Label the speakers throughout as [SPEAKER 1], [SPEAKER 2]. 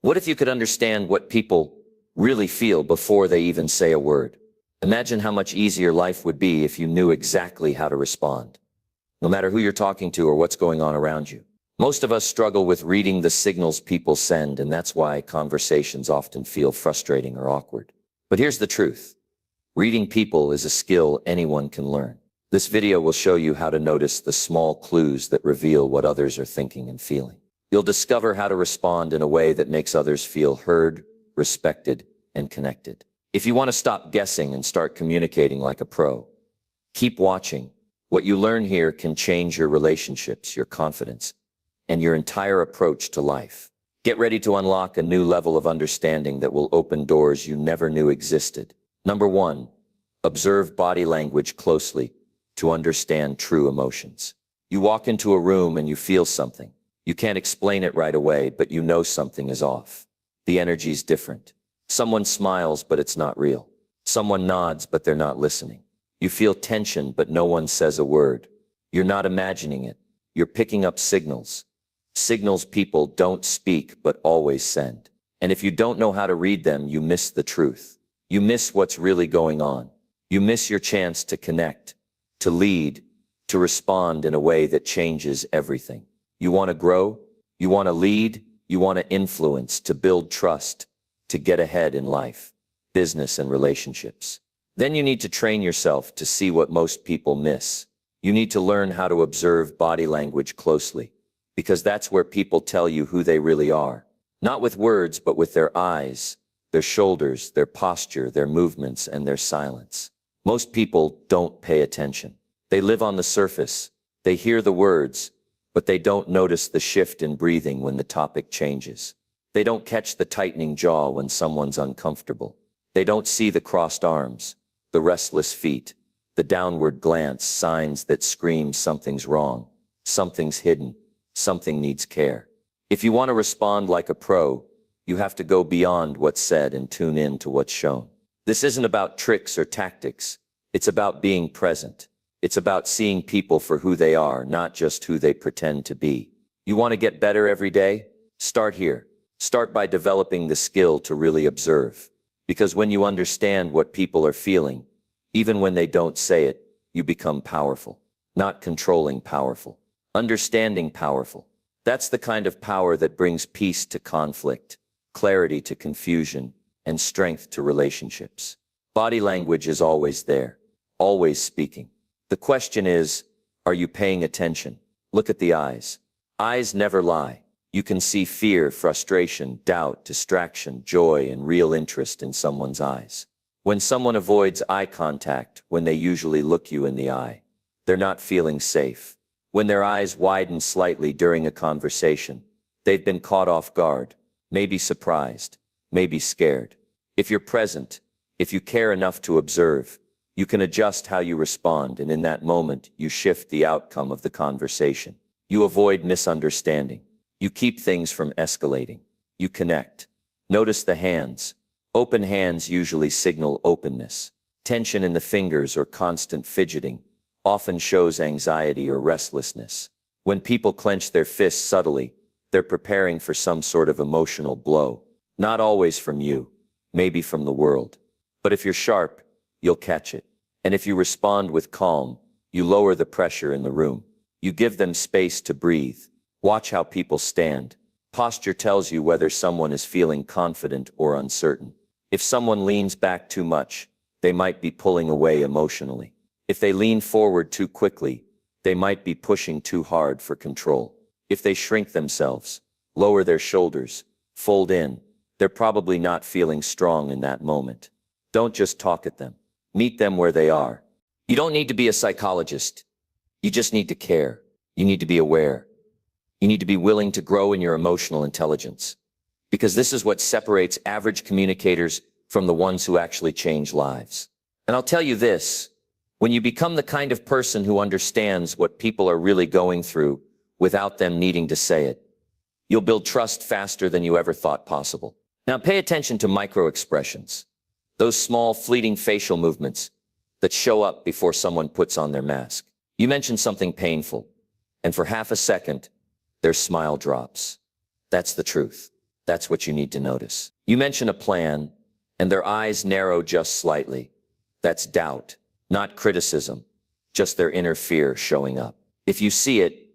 [SPEAKER 1] What if you could understand what people really feel before they even say a word? Imagine how much easier life would be if you knew exactly how to respond, no matter who you're talking to or what's going on around you. Most of us struggle with reading the signals people send, and that's why conversations often feel frustrating or awkward. But here's the truth. Reading people is a skill anyone can learn. This video will show you how to notice the small clues that reveal what others are thinking and feeling. You'll discover how to respond in a way that makes others feel heard, respected, and connected. If you want to stop guessing and start communicating like a pro, keep watching. What you learn here can change your relationships, your confidence, and your entire approach to life. Get ready to unlock a new level of understanding that will open doors you never knew existed. Number 1, observe body language closely to understand true emotions. You walk into a room and you feel something. You can't explain it right away, but you know something is off. The energy's different. Someone smiles, but it's not real. Someone nods, but they're not listening. You feel tension, but no one says a word. You're not imagining it. You're picking up signals. Signals people don't speak, but always send. And if you don't know how to read them, you miss the truth. You miss what's really going on. You miss your chance to connect, to lead, to respond in a way that changes everything. You want to grow, you want to lead, you want to influence, to build trust, to get ahead in life, business, and relationships. Then you need to train yourself to see what most people miss. You need to learn how to observe body language closely, because that's where people tell you who they really are. Not with words, but with their eyes, their shoulders, their posture, their movements, and their silence. Most people don't pay attention. They live on the surface. They hear the words, but they don't notice the shift in breathing when the topic changes. They don't catch the tightening jaw when someone's uncomfortable. They don't see the crossed arms, the restless feet, the downward glance, signs that scream something's wrong, something's hidden, something needs care. If you want to respond like a pro, you have to go beyond what's said and tune in to what's shown. This isn't about tricks or tactics. It's about being present. It's about seeing people for who they are, not just who they pretend to be. You want to get better every day? Start here. Start by developing the skill to really observe. Because when you understand what people are feeling, even when they don't say it, you become powerful. Not controlling powerful. Understanding powerful. That's the kind of power that brings peace to conflict, clarity to confusion, and strength to relationships. Body language is always there, always speaking. The question is, are you paying attention? Look at the eyes. Eyes never lie. You can see fear, frustration, doubt, distraction, joy, and real interest in someone's eyes. When someone avoids eye contact, when they usually look you in the eye, they're not feeling safe. When their eyes widen slightly during a conversation, they've been caught off guard, maybe surprised, maybe scared. If you're present, if you care enough to observe, you can adjust how you respond, and in that moment, you shift the outcome of the conversation. You avoid misunderstanding. You keep things from escalating. You connect. Notice the hands. Open hands usually signal openness. Tension in the fingers or constant fidgeting often shows anxiety or restlessness. When people clench their fists subtly, they're preparing for some sort of emotional blow. Not always from you, maybe from the world. But if you're sharp, you'll catch it. And if you respond with calm, you lower the pressure in the room. You give them space to breathe. Watch how people stand. Posture tells you whether someone is feeling confident or uncertain. If someone leans back too much, they might be pulling away emotionally. If they lean forward too quickly, they might be pushing too hard for control. If they shrink themselves, lower their shoulders, fold in, they're probably not feeling strong in that moment. Don't just talk at them. Meet them where they are. You don't need to be a psychologist. You just need to care. You need to be aware. You need to be willing to grow in your emotional intelligence. Because this is what separates average communicators from the ones who actually change lives. And I'll tell you this, when you become the kind of person who understands what people are really going through without them needing to say it, you'll build trust faster than you ever thought possible. Now pay attention to micro-expressions. Those small, fleeting facial movements that show up before someone puts on their mask. You mention something painful, and for half a second, their smile drops. That's the truth. That's what you need to notice. You mention a plan, and their eyes narrow just slightly. That's doubt, not criticism, just their inner fear showing up. If you see it,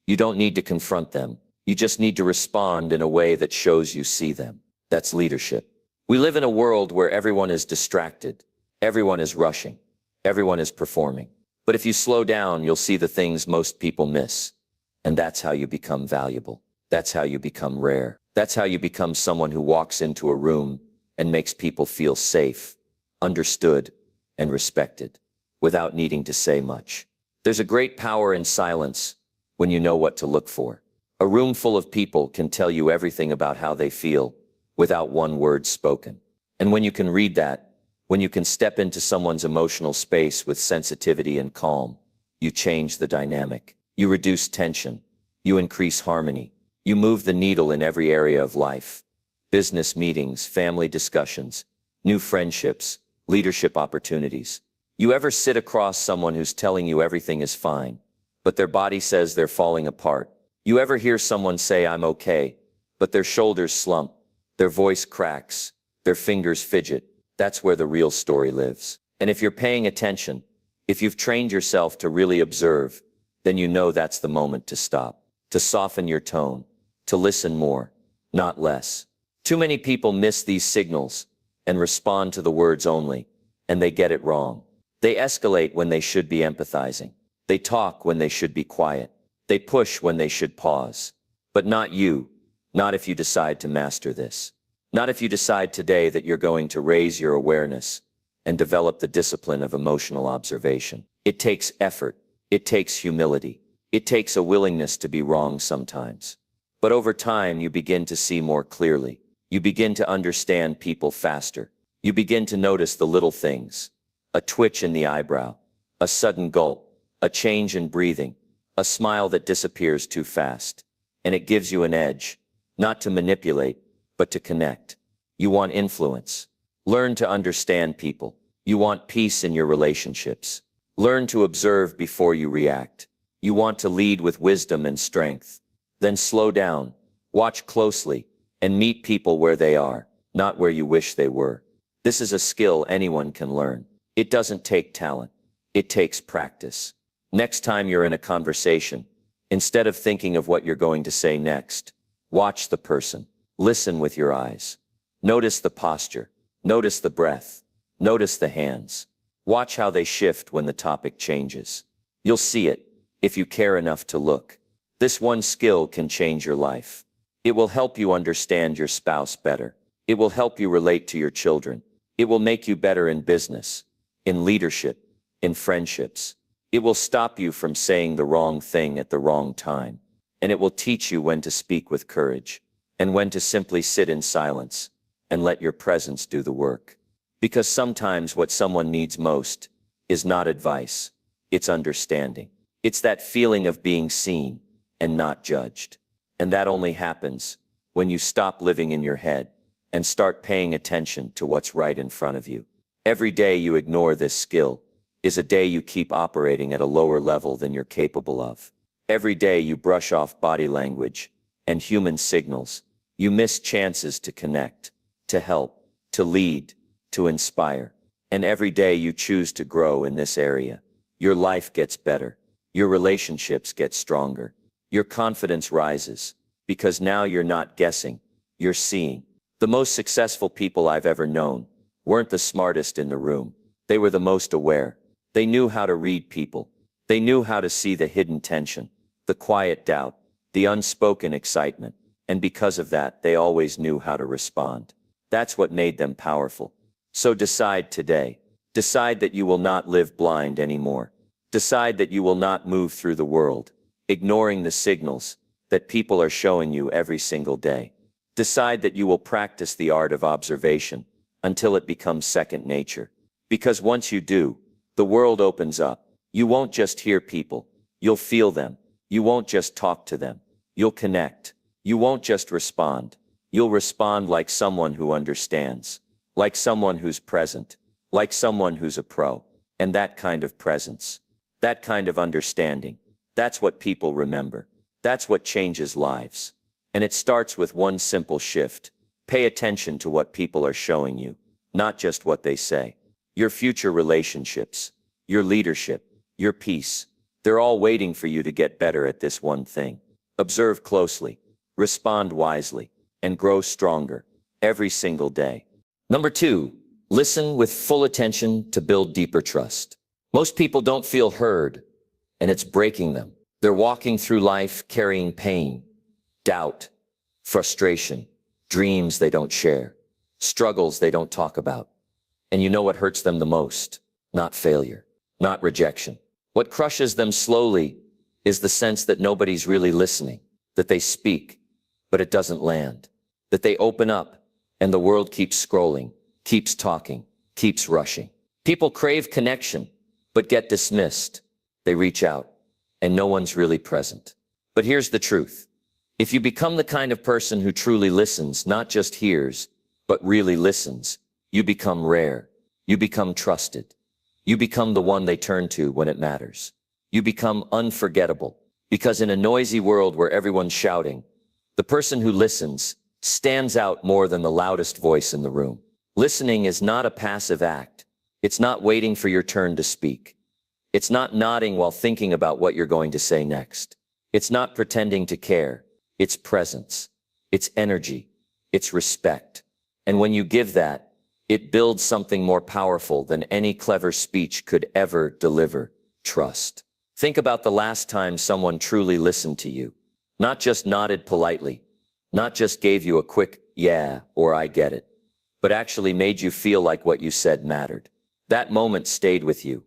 [SPEAKER 1] you don't need to confront them. You just need to respond in a way that shows you see them. That's leadership. We live in a world where everyone is distracted. Everyone is rushing. Everyone is performing. But if you slow down, you'll see the things most people miss. And that's how you become valuable. That's how you become rare. That's how you become someone who walks into a room and makes people feel safe, understood, and respected, without needing to say much. There's a great power in silence when you know what to look for. A room full of people can tell you everything about how they feel without one word spoken. And when you can read that, when you can step into someone's emotional space with sensitivity and calm, you change the dynamic. You reduce tension. You increase harmony. You move the needle in every area of life. Business meetings, family discussions, new friendships, leadership opportunities. You ever sit across someone who's telling you everything is fine, but their body says they're falling apart? You ever hear someone say, "I'm okay," but their shoulders slump, their voice cracks, their fingers fidget? That's where the real story lives. And if you're paying attention, if you've trained yourself to really observe, then you know that's the moment to stop, to soften your tone, to listen more, not less. Too many people miss these signals and respond to the words only, and they get it wrong. They escalate when they should be empathizing. They talk when they should be quiet. They push when they should pause. But not you. Not if you decide to master this. Not if you decide today that you're going to raise your awareness and develop the discipline of emotional observation. It takes effort. It takes humility. It takes a willingness to be wrong sometimes. But over time, you begin to see more clearly. You begin to understand people faster. You begin to notice the little things. A twitch in the eyebrow, a sudden gulp, a change in breathing, a smile that disappears too fast. And it gives you an edge, not to manipulate, but to connect. You want influence. Learn to understand people. You want peace in your relationships. Learn to observe before you react. You want to lead with wisdom and strength. Then slow down, watch closely, and meet people where they are, not where you wish they were. This is a skill anyone can learn. It doesn't take talent. It takes practice. Next time you're in a conversation, instead of thinking of what you're going to say next, watch the person. Listen with your eyes. Notice the posture. Notice the breath. Notice the hands. Watch how they shift when the topic changes. You'll see it, if you care enough to look. This one skill can change your life. It will help you understand your spouse better. It will help you relate to your children. It will make you better in business, in leadership, in friendships. It will stop you from saying the wrong thing at the wrong time. And it will teach you when to speak with courage and when to simply sit in silence and let your presence do the work. Because sometimes what someone needs most is not advice, it's understanding. It's that feeling of being seen and not judged. And that only happens when you stop living in your head and start paying attention to what's right in front of you. Every day you ignore this skill is a day you keep operating at a lower level than you're capable of. Every day you brush off body language and human signals. You miss chances to connect, to help, to lead, to inspire. And every day you choose to grow in this area. Your life gets better. Your relationships get stronger. Your confidence rises, because now you're not guessing, you're seeing. The most successful people I've ever known weren't the smartest in the room. They were the most aware. They knew how to read people. They knew how to see the hidden tension, the quiet doubt, the unspoken excitement. And because of that, they always knew how to respond. That's what made them powerful. So decide today. Decide that you will not live blind anymore. Decide that you will not move through the world, ignoring the signals that people are showing you every single day. Decide that you will practice the art of observation until it becomes second nature. Because once you do, the world opens up. You won't just hear people, you'll feel them. You won't just talk to them, you'll connect. You won't just respond, you'll respond like someone who understands, like someone who's present, like someone who's a pro. And that kind of presence, that kind of understanding, that's what people remember. That's what changes lives. And it starts with one simple shift. Pay attention to what people are showing you, not just what they say. Your future relationships, your leadership, your peace, they're all waiting for you to get better at this one thing. Observe closely, respond wisely, and grow stronger every single day. Number 2, listen with full attention to build deeper trust. Most people don't feel heard, and it's breaking them. They're walking through life carrying pain, doubt, frustration, dreams they don't share, struggles they don't talk about. And you know what hurts them the most? Not failure, not rejection. What crushes them slowly is the sense that nobody's really listening, that they speak, but it doesn't land, that they open up, and the world keeps scrolling, keeps talking, keeps rushing. People crave connection, but get dismissed. They reach out, and no one's really present. But here's the truth. If you become the kind of person who truly listens, not just hears, but really listens, you become rare. You become trusted. You become the one they turn to when it matters. You become unforgettable. Because in a noisy world where everyone's shouting, the person who listens stands out more than the loudest voice in the room. Listening is not a passive act. It's not waiting for your turn to speak. It's not nodding while thinking about what you're going to say next. It's not pretending to care. It's presence. It's energy. It's respect. And when you give that, it builds something more powerful than any clever speech could ever deliver: trust. Think about the last time someone truly listened to you. Not just nodded politely, not just gave you a quick "yeah" or "I get it," but actually made you feel like what you said mattered. That moment stayed with you,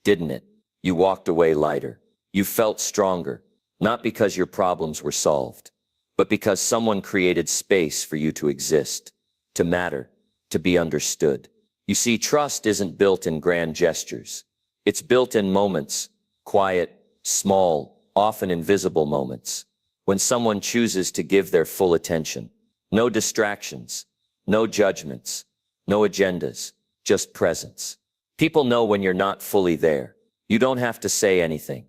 [SPEAKER 1] didn't it? You walked away lighter. You felt stronger, not because your problems were solved, but because someone created space for you to exist, to matter, to be understood. You see, trust isn't built in grand gestures. It's built in moments, quiet, small, often invisible moments, when someone chooses to give their full attention. No distractions, no judgments, no agendas, just presence. People know when you're not fully there. You don't have to say anything.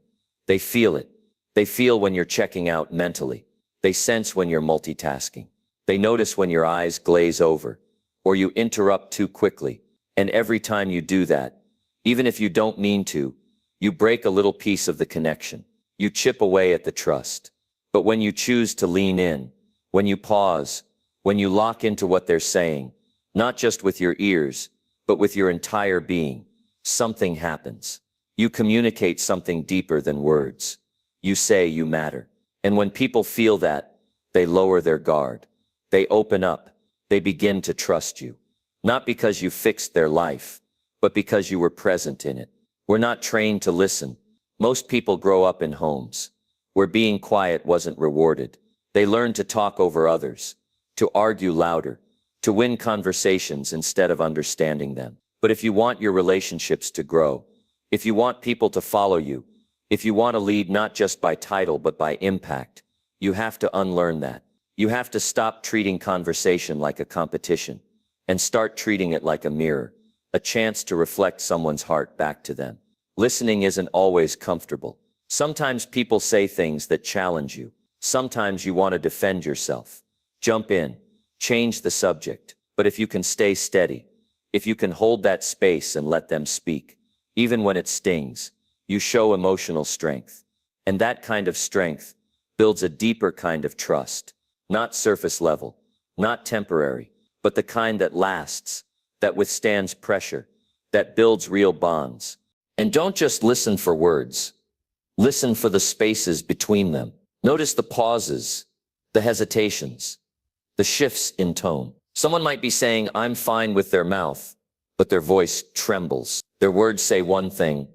[SPEAKER 1] They feel it. They feel when you're checking out mentally. They sense when you're multitasking. They notice when your eyes glaze over, or you interrupt too quickly. And every time you do that, even if you don't mean to, you break a little piece of the connection. You chip away at the trust. But when you choose to lean in, when you pause, when you lock into what they're saying, not just with your ears, but with your entire being, something happens. You communicate something deeper than words. You say you matter. And when people feel that, they lower their guard. They open up. They begin to trust you. Not because you fixed their life, but because you were present in it. We're not trained to listen. Most people grow up in homes where being quiet wasn't rewarded. They learn to talk over others, to argue louder, to win conversations instead of understanding them. But if you want your relationships to grow, if you want people to follow you, if you want to lead not just by title but by impact, you have to unlearn that. You have to stop treating conversation like a competition and start treating it like a mirror, a chance to reflect someone's heart back to them. Listening isn't always comfortable. Sometimes people say things that challenge you. Sometimes you want to defend yourself. Jump in, change the subject. But if you can stay steady, if you can hold that space and let them speak, even when it stings, you show emotional strength. And that kind of strength builds a deeper kind of trust. Not surface level, not temporary, but the kind that lasts, that withstands pressure, that builds real bonds. And don't just listen for words. Listen for the spaces between them. Notice the pauses, the hesitations, the shifts in tone. Someone might be saying, "I'm fine," with their mouth, but their voice trembles. Their words say one thing,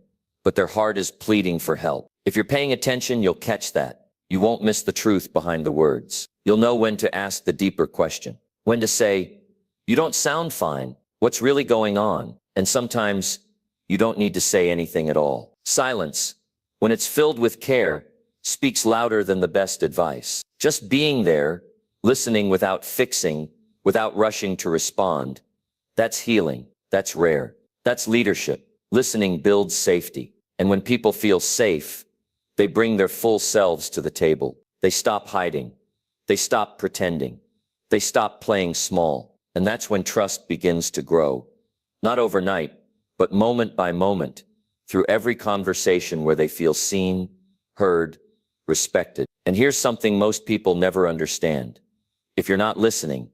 [SPEAKER 1] but their heart is pleading for help. If you're paying attention, you'll catch that. You won't miss the truth behind the words. You'll know when to ask the deeper question, when to say, "You don't sound fine. What's really going on?" And sometimes you don't need to say anything at all. Silence, when it's filled with care, speaks louder than the best advice. Just being there, listening without fixing, without rushing to respond, that's healing. That's rare. That's leadership. Listening builds safety. And when people feel safe, they bring their full selves to the table. They stop hiding. They stop pretending. They stop playing small. And that's when trust begins to grow. Not overnight, but moment by moment, through every conversation where they feel seen, heard, respected. And here's something most people never understand. If you're not listening,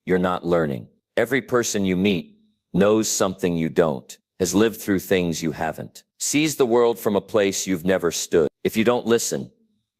[SPEAKER 1] you're not learning. Every person you meet knows something you don't, has lived through things you haven't, sees the world from a place you've never stood. If you don't listen,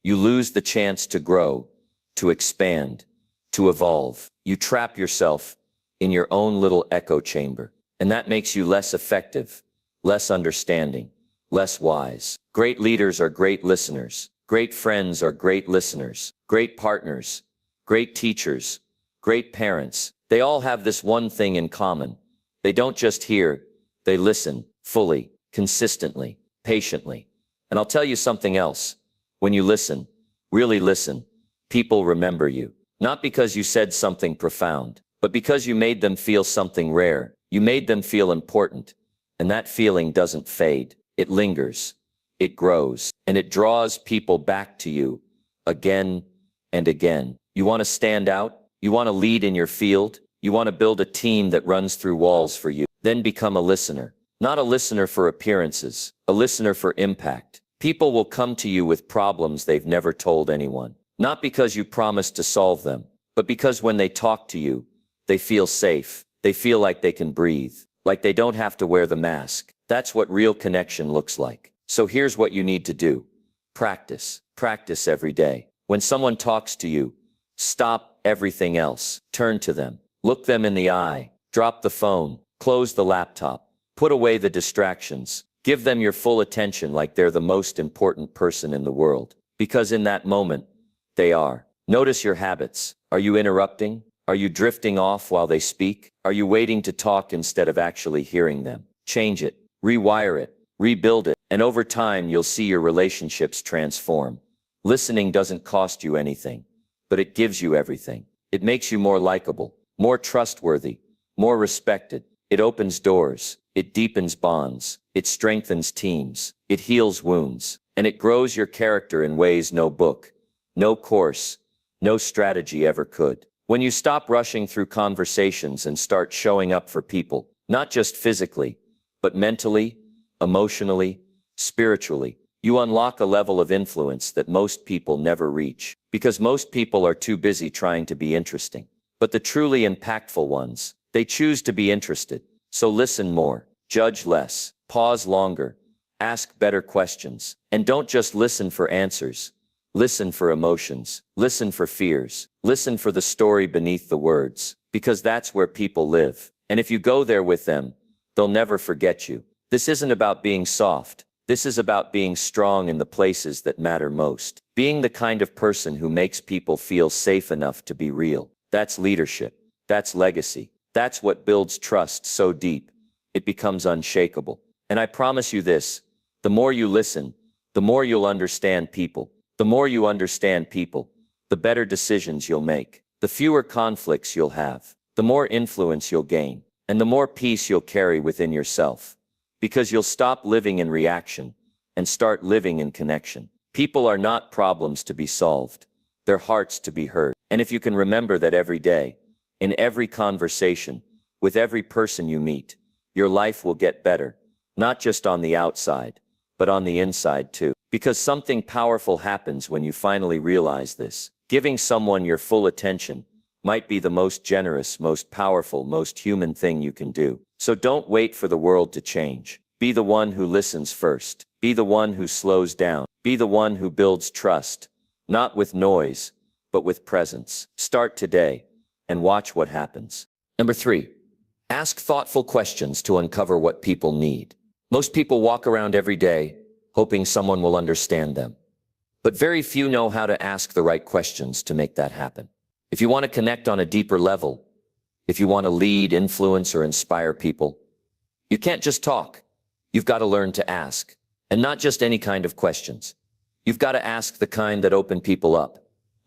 [SPEAKER 1] you lose the chance to grow, to expand, to evolve. You trap yourself in your own little echo chamber, and that makes you less effective, less understanding, less wise. Great leaders are great listeners. Great friends are great listeners. Great partners, great teachers, great parents. They all have this one thing in common. They don't just hear, they listen fully, consistently, patiently. And I'll tell you something else. When you listen, really listen, people remember you. Not because you said something profound, but because you made them feel something rare. You made them feel important. And that feeling doesn't fade. It lingers. It grows. And it draws people back to you again and again. You want to stand out? You want to lead in your field? You want to build a team that runs through walls for you? Then become a listener. Not a listener for appearances, a listener for impact. People will come to you with problems they've never told anyone. Not because you promised to solve them, but because when they talk to you, they feel safe. They feel like they can breathe, like they don't have to wear the mask. That's what real connection looks like. So here's what you need to do. Practice. Practice every day. When someone talks to you, stop everything else. Turn to them. Look them in the eye. Drop the phone. Close the laptop. Put away the distractions. Give them your full attention like they're the most important person in the world. Because in that moment, they are. Notice your habits. Are you interrupting? Are you drifting off while they speak? Are you waiting to talk instead of actually hearing them? Change it. Rewire it. Rebuild it. And over time, you'll see your relationships transform. Listening doesn't cost you anything, but it gives you everything. It makes you more likable, more trustworthy, more respected. It opens doors. It deepens bonds. It strengthens teams. It heals wounds. And it grows your character in ways no book, no course, no strategy ever could. When you stop rushing through conversations and start showing up for people, not just physically, but mentally, emotionally, spiritually, you unlock a level of influence that most people never reach, because most people are too busy trying to be interesting. But the truly impactful ones, they choose to be interested. So listen more, judge less, pause longer, ask better questions, and don't just listen for answers. Listen for emotions, listen for fears, listen for the story beneath the words, because that's where people live. And if you go there with them, they'll never forget you. This isn't about being soft. This is about being strong in the places that matter most. Being the kind of person who makes people feel safe enough to be real. That's leadership. That's legacy. That's what builds trust so deep, it becomes unshakable. And I promise you this, the more you listen, the more you'll understand people. The more you understand people, the better decisions you'll make. The fewer conflicts you'll have. The more influence you'll gain. And the more peace you'll carry within yourself. Because you'll stop living in reaction and start living in connection. People are not problems to be solved. They're hearts to be heard. And if you can remember that every day, in every conversation, with every person you meet, your life will get better. Not just on the outside, but on the inside too. Because something powerful happens when you finally realize this. Giving someone your full attention might be the most generous, most powerful, most human thing you can do. So don't wait for the world to change. Be the one who listens first. Be the one who slows down. Be the one who builds trust. Not with noise, but with presence. Start today and watch what happens. Number 3, ask thoughtful questions to uncover what people need. Most people walk around every day hoping someone will understand them. But very few know how to ask the right questions to make that happen. If you want to connect on a deeper level, if you want to lead, influence, or inspire people, you can't just talk. You've got to learn to ask. And not just any kind of questions. You've got to ask the kind that open people up,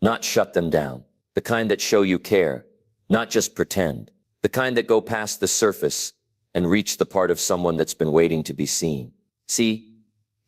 [SPEAKER 1] not shut them down. The kind that show you care, not just pretend. The kind that go past the surface and reach the part of someone that's been waiting to be seen. See,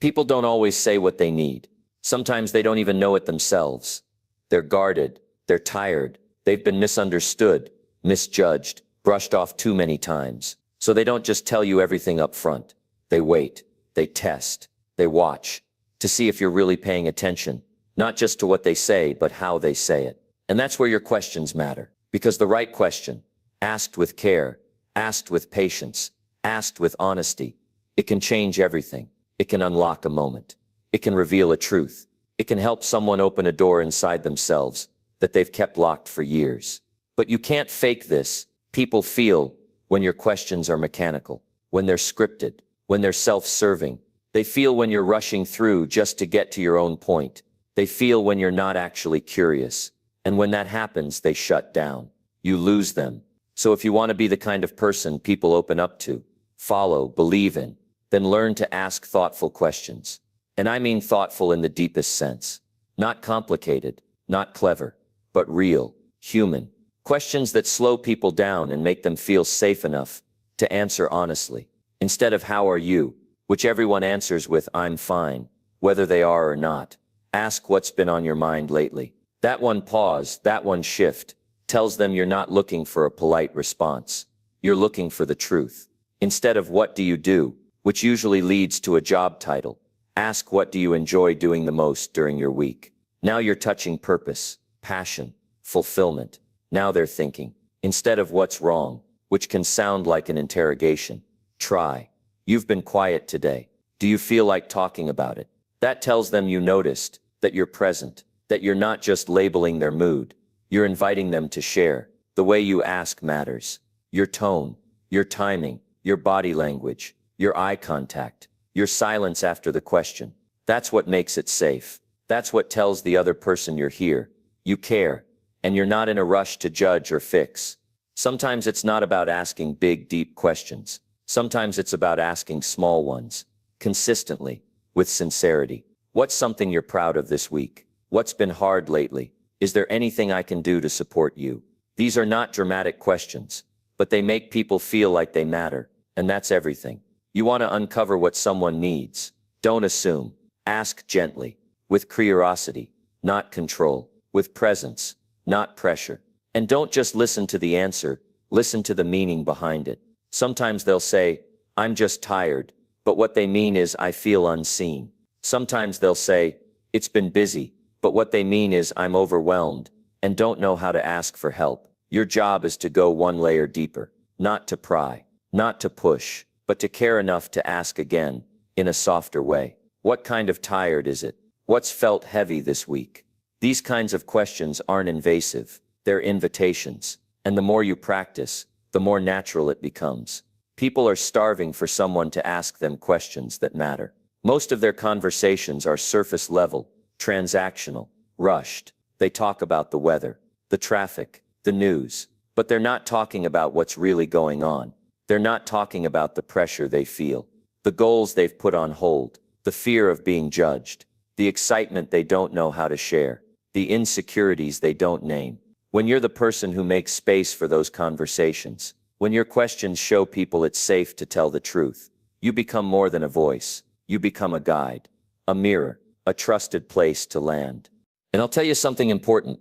[SPEAKER 1] people don't always say what they need. Sometimes they don't even know it themselves. They're guarded, They're tired. They've been misunderstood, misjudged, brushed off too many times. So they don't just tell you everything up front. They wait. They test. They watch to see if you're really paying attention, not just to what they say, but how they say it. And that's where your questions matter. Because the right question, asked with care, asked with patience, asked with honesty, it can change everything. It can unlock a moment. It can reveal a truth. It can help someone open a door inside themselves that they've kept locked for years. But you can't fake this. People feel when your questions are mechanical, when they're scripted, when they're self-serving. They feel when you're rushing through just to get to your own point. They feel when you're not actually curious. And when that happens, they shut down. You lose them. So if you want to be the kind of person people open up to, follow, believe in, then learn to ask thoughtful questions. And I mean thoughtful in the deepest sense. Not complicated, not clever, but real, human. Questions that slow people down and make them feel safe enough to answer honestly. Instead of how are you, which everyone answers with I'm fine, whether they are or not. Ask what's been on your mind lately. That one pause, that one shift, tells them you're not looking for a polite response. You're looking for the truth. Instead of what do you do, which usually leads to a job title, ask what do you enjoy doing the most during your week. Now you're touching purpose, passion, fulfillment. Now they're thinking. Instead of what's wrong, which can sound like an interrogation, try. You've been quiet today. Do you feel like talking about it? That tells them you noticed, that you're present, that you're not just labeling their mood. You're inviting them to share. The way you ask matters. Your tone, your timing, your body language, your eye contact, your silence after the question. That's what makes it safe. That's what tells the other person you're here. You care, and you're not in a rush to judge or fix. Sometimes it's not about asking big, deep questions. Sometimes it's about asking small ones, consistently, with sincerity. What's something you're proud of this week? What's been hard lately? Is there anything I can do to support you? These are not dramatic questions, but they make people feel like they matter, and that's everything. You want to uncover what someone needs. Don't assume. Ask gently, with curiosity, not control, with presence, not pressure. And don't just listen to the answer, listen to the meaning behind it. Sometimes they'll say, I'm just tired, but what they mean is I feel unseen. Sometimes they'll say, it's been busy, but what they mean is I'm overwhelmed and don't know how to ask for help. Your job is to go one layer deeper, not to pry, not to push, but to care enough to ask again, in a softer way. What kind of tired is it? What's felt heavy this week? These kinds of questions aren't invasive, they're invitations. And the more you practice, the more natural it becomes. People are starving for someone to ask them questions that matter. Most of their conversations are surface level, transactional, rushed. They talk about the weather, the traffic, the news, but they're not talking about what's really going on. They're not talking about the pressure they feel, the goals they've put on hold, the fear of being judged, the excitement they don't know how to share, the insecurities they don't name. When you're the person who makes space for those conversations, when your questions show people it's safe to tell the truth, you become more than a voice. You become a guide, a mirror, a trusted place to land. And I'll tell you something important.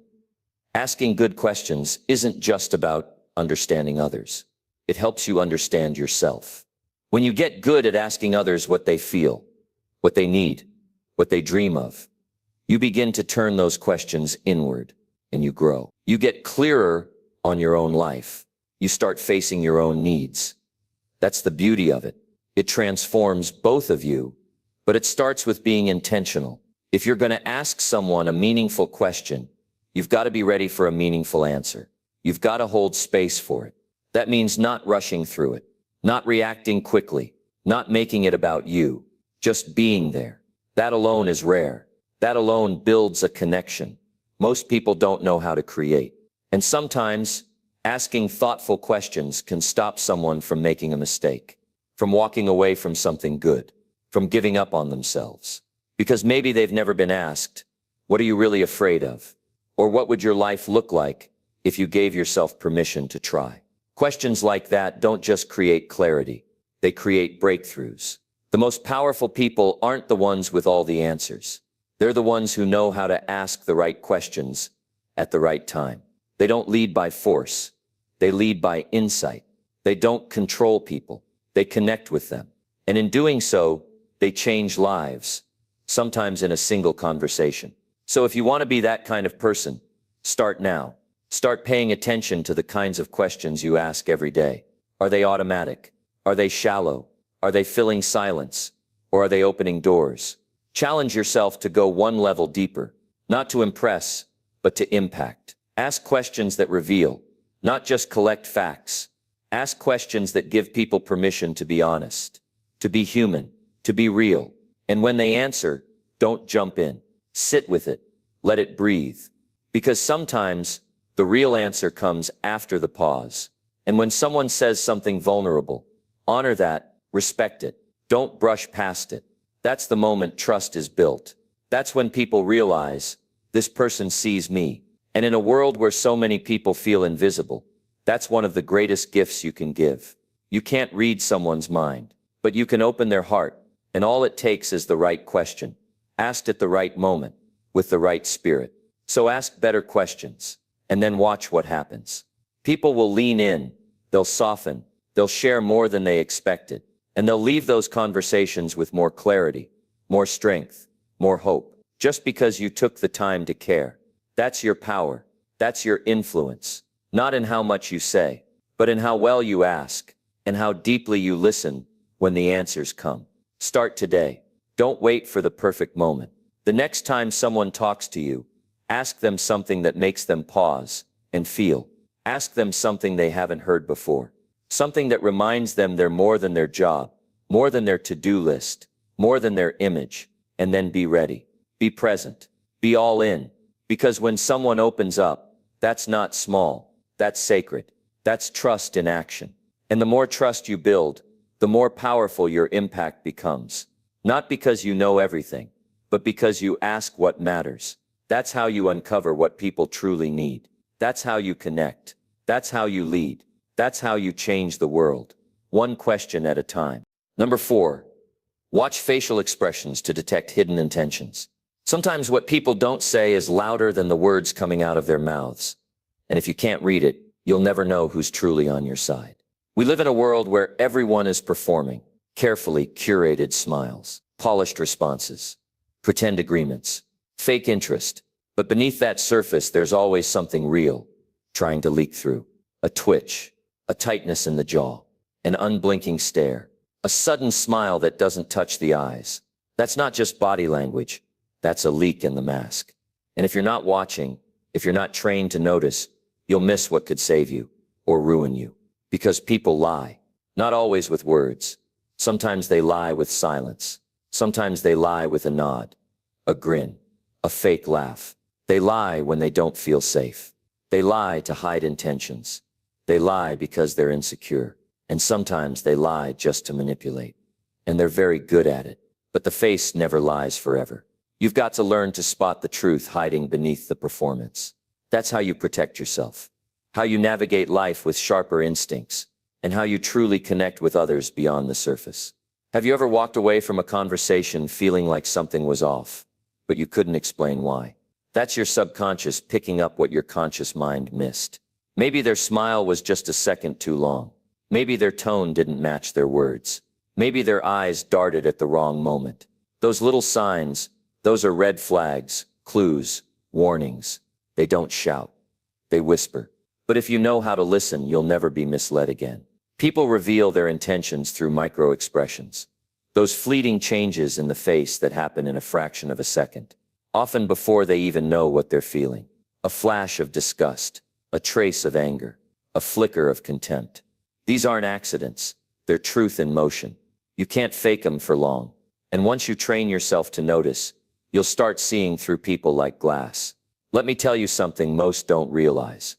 [SPEAKER 1] Asking good questions isn't just about understanding others. It helps you understand yourself. When you get good at asking others what they feel, what they need, what they dream of, you begin to turn those questions inward and you grow. You get clearer on your own life. You start facing your own needs. That's the beauty of it. It transforms both of you, but it starts with being intentional. If you're going to ask someone a meaningful question, you've got to be ready for a meaningful answer. You've got to hold space for it. That means not rushing through it, not reacting quickly, not making it about you, just being there. That alone is rare. That alone builds a connection. Most people don't know how to create. And sometimes, asking thoughtful questions can stop someone from making a mistake, from walking away from something good, from giving up on themselves. Because maybe they've never been asked, what are you really afraid of? Or what would your life look like if you gave yourself permission to try? Questions like that don't just create clarity, they create breakthroughs. The most powerful people aren't the ones with all the answers. They're the ones who know how to ask the right questions at the right time. They don't lead by force. They lead by insight. They don't control people. They connect with them. And in doing so, they change lives, sometimes in a single conversation. So if you want to be that kind of person, start now. Start paying attention to the kinds of questions you ask every day. Are they automatic? Are they shallow? Are they filling silence? Or are they opening doors? Challenge yourself to go one level deeper, not to impress, but to impact. Ask questions that reveal, not just collect facts. Ask questions that give people permission to be honest, to be human, to be real. And when they answer, don't jump in. Sit with it. Let it breathe. Because sometimes the real answer comes after the pause. And when someone says something vulnerable, honor that, respect it. Don't brush past it. That's the moment trust is built. That's when people realize, this person sees me. And in a world where so many people feel invisible, that's one of the greatest gifts you can give. You can't read someone's mind, but you can open their heart, and all it takes is the right question, asked at the right moment, with the right spirit. So ask better questions, and then watch what happens. People will lean in, they'll soften, they'll share more than they expected, and they'll leave those conversations with more clarity, more strength, more hope, just because you took the time to care. That's your power. That's your influence. Not in how much you say, but in how well you ask, and how deeply you listen when the answers come. Start today. Don't wait for the perfect moment. The next time someone talks to you, ask them something that makes them pause and feel. Ask them something they haven't heard before. Something that reminds them they're more than their job, more than their to-do list, more than their image. And then be ready. Be present. Be all in. Because when someone opens up, that's not small. That's sacred. That's trust in action. And the more trust you build, the more powerful your impact becomes. Not because you know everything, but because you ask what matters. That's how you uncover what people truly need. That's how you connect. That's how you lead. That's how you change the world. One question at a time. Number 4, watch facial expressions to detect hidden intentions. Sometimes what people don't say is louder than the words coming out of their mouths. And if you can't read it, you'll never know who's truly on your side. We live in a world where everyone is performing, carefully curated smiles, polished responses, pretend agreements, fake interest. But beneath that surface, there's always something real, trying to leak through. A twitch, a tightness in the jaw, an unblinking stare, a sudden smile that doesn't touch the eyes. That's not just body language. That's a leak in the mask. And if you're not watching, if you're not trained to notice, you'll miss what could save you or ruin you. Because people lie, not always with words. Sometimes they lie with silence. Sometimes they lie with a nod, a grin, a fake laugh. They lie when they don't feel safe. They lie to hide intentions. They lie because they're insecure. And sometimes they lie just to manipulate. And they're very good at it. But the face never lies forever. You've got to learn to spot the truth hiding beneath the performance. That's how you protect yourself. How you navigate life with sharper instincts, and how you truly connect with others beyond the surface. Have you ever walked away from a conversation feeling like something was off, but you couldn't explain why? That's your subconscious picking up what your conscious mind missed. Maybe their smile was just a second too long. Maybe their tone didn't match their words. Maybe their eyes darted at the wrong moment. Those little signs, those are red flags, clues, warnings. They don't shout. They whisper. But if you know how to listen, you'll never be misled again. People reveal their intentions through micro-expressions. Those fleeting changes in the face that happen in a fraction of a second. Often before they even know what they're feeling. A flash of disgust. A trace of anger. A flicker of contempt. These aren't accidents. They're truth in motion. You can't fake them for long. And once you train yourself to notice, you'll start seeing through people like glass. Let me tell you something most don't realize.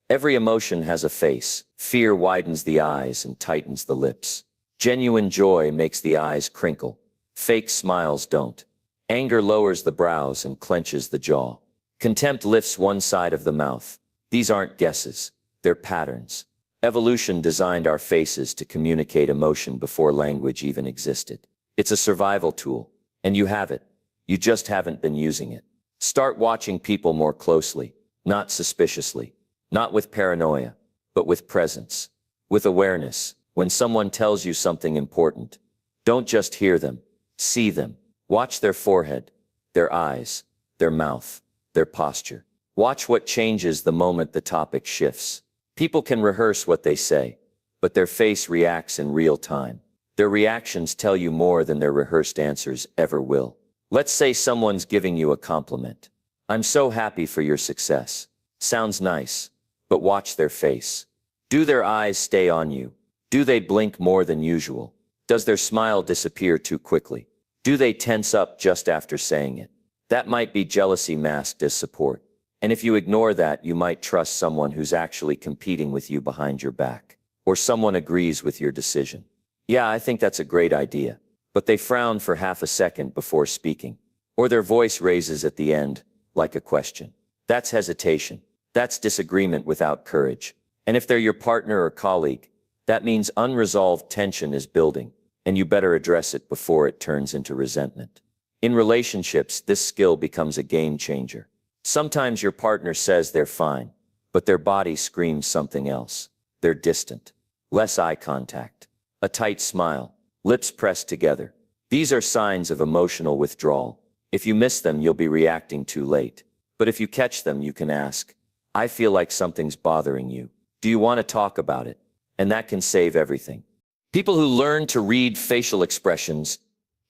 [SPEAKER 1] Every emotion has a face. Fear widens the eyes and tightens the lips. Genuine joy makes the eyes crinkle. Fake smiles don't. Anger lowers the brows and clenches the jaw. Contempt lifts one side of the mouth. These aren't guesses. They're patterns. Evolution designed our faces to communicate emotion before language even existed. It's a survival tool. And you have it. You just haven't been using it. Start watching people more closely. not suspiciously, not with paranoia, but with presence, with awareness. When someone tells you something important, don't just hear them, see them. Watch their forehead, their eyes, their mouth, their posture. Watch what changes the moment the topic shifts. People can rehearse what they say, but their face reacts in real time. Their reactions tell you more than their rehearsed answers ever will. Let's say someone's giving you a compliment. "I'm so happy for your success." Sounds nice, but watch their face. Do their eyes stay on you? Do they blink more than usual? Does their smile disappear too quickly? Do they tense up just after saying it? That might be jealousy masked as support. And if you ignore that, you might trust someone who's actually competing with you behind your back. Or someone agrees with your decision. "Yeah, I think that's a great idea." But they frown for half a second before speaking. Or their voice raises at the end, like a question. That's hesitation. That's disagreement without courage. And if they're your partner or colleague, that means unresolved tension is building, and you better address it before it turns into resentment. In relationships, this skill becomes a game changer. Sometimes your partner says they're fine, but their body screams something else. They're distant. Less eye contact. A tight smile. Lips pressed together. These are signs of emotional withdrawal. If you miss them, you'll be reacting too late. But if you catch them, you can ask, "I feel like something's bothering you. Do you want to talk about it?" And that can save everything. People who learn to read facial expressions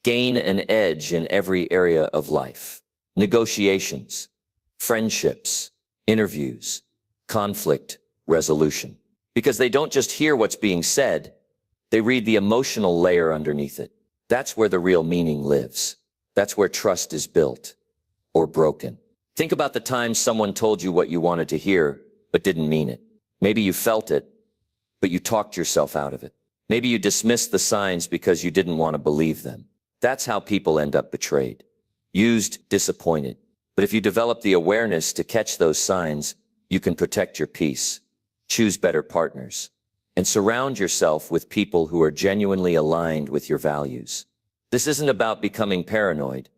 [SPEAKER 1] gain an edge in every area of life. Negotiations, friendships, interviews, conflict resolution. Because they don't just hear what's being said, they read the emotional layer underneath it. That's where the real meaning lives. That's where trust is built or broken. Think about the time someone told you what you wanted to hear, but didn't mean it. Maybe you felt it, but you talked yourself out of it. Maybe you dismissed the signs because you didn't want to believe them. That's how people end up betrayed, used, disappointed. But if you develop the awareness to catch those signs, you can protect your peace, choose better partners, and surround yourself with people who are genuinely aligned with your values. This isn't about becoming paranoid.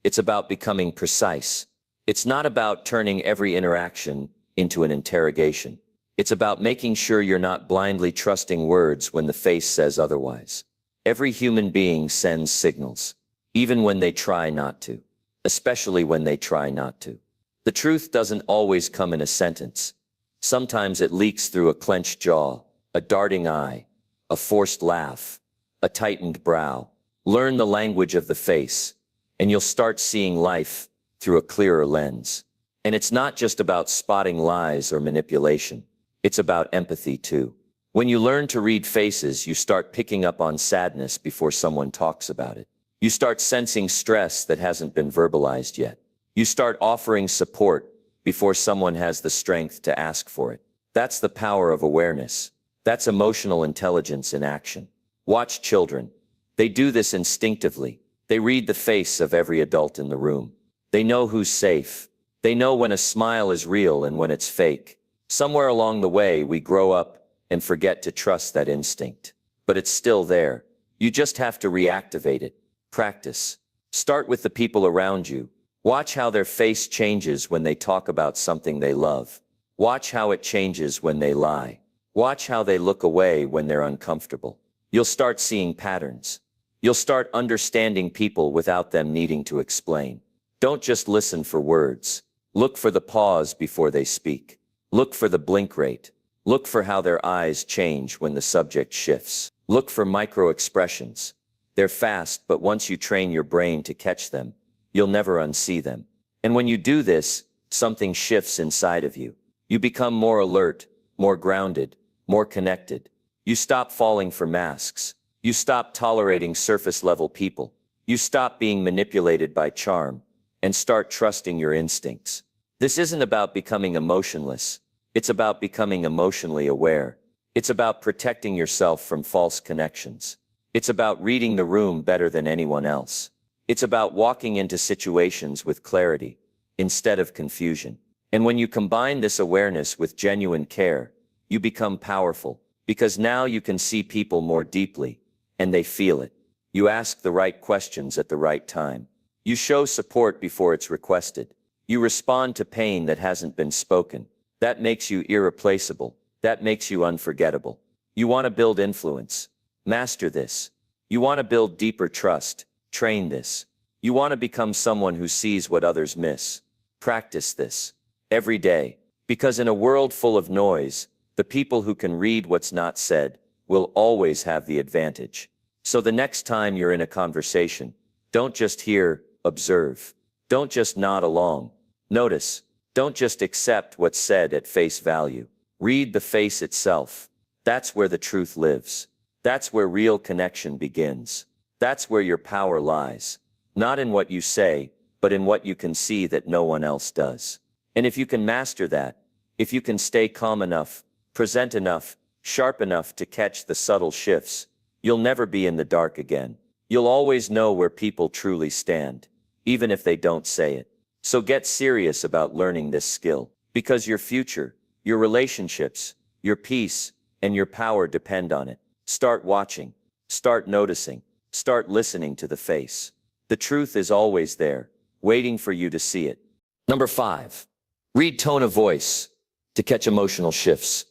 [SPEAKER 1] It's about becoming precise. It's not about turning every interaction into an interrogation. It's about making sure you're not blindly trusting words when the face says otherwise. Every human being sends signals, even when they try not to, especially when they try not to. The truth doesn't always come in a sentence. Sometimes it leaks through a clenched jaw, a darting eye, a forced laugh, a tightened brow. Learn the language of the face, and you'll start seeing life through a clearer lens. And it's not just about spotting lies or manipulation. It's about empathy too. When you learn to read faces, you start picking up on sadness before someone talks about it. You start sensing stress that hasn't been verbalized yet. You start offering support before someone has the strength to ask for it. That's the power of awareness. That's emotional intelligence in action. Watch children. They do this instinctively. They read the face of every adult in the room. They know who's safe. They know when a smile is real and when it's fake. Somewhere along the way, we grow up and forget to trust that instinct. But it's still there. You just have to reactivate it. Practice. Start with the people around you. Watch how their face changes when they talk about something they love. Watch how it changes when they lie. Watch how they look away when they're uncomfortable. You'll start seeing patterns. You'll start understanding people without them needing to explain. Don't just listen for words. Look for the pause before they speak. Look for the blink rate. Look for how their eyes change when the subject shifts. Look for micro expressions. They're fast, but once you train your brain to catch them, you'll never unsee them. And when you do this, something shifts inside of you. You become more alert, more grounded, more connected. You stop falling for masks. You stop tolerating surface-level people. You stop being manipulated by charm and start trusting your instincts. This isn't about becoming emotionless. It's about becoming emotionally aware. It's about protecting yourself from false connections. It's about reading the room better than anyone else. It's about walking into situations with clarity instead of confusion. And when you combine this awareness with genuine care, you become powerful because now you can see people more deeply and they feel it. You ask the right questions at the right time. You show support before it's requested. You respond to pain that hasn't been spoken. That makes you irreplaceable. That makes you unforgettable. You want to build influence. Master this. You want to build deeper trust. Train this. You want to become someone who sees what others miss. Practice this. Every day. Because in a world full of noise, the people who can read what's not said will always have the advantage. So the next time you're in a conversation, don't just hear, observe. Don't just nod along. Notice. Don't just accept what's said at face value. Read the face itself. That's where the truth lives. That's where real connection begins. That's where your power lies. Not in what you say, but in what you can see that no one else does. And if you can master that, if you can stay calm enough, present enough, sharp enough to catch the subtle shifts, you'll never be in the dark again. You'll always know where people truly stand, even if they don't say it. So get serious about learning this skill, because your future, your relationships, your peace, and your power depend on it. Start watching, start noticing, start listening to the face. The truth is always there, waiting for you to see it. Number 5, read tone of voice to catch emotional shifts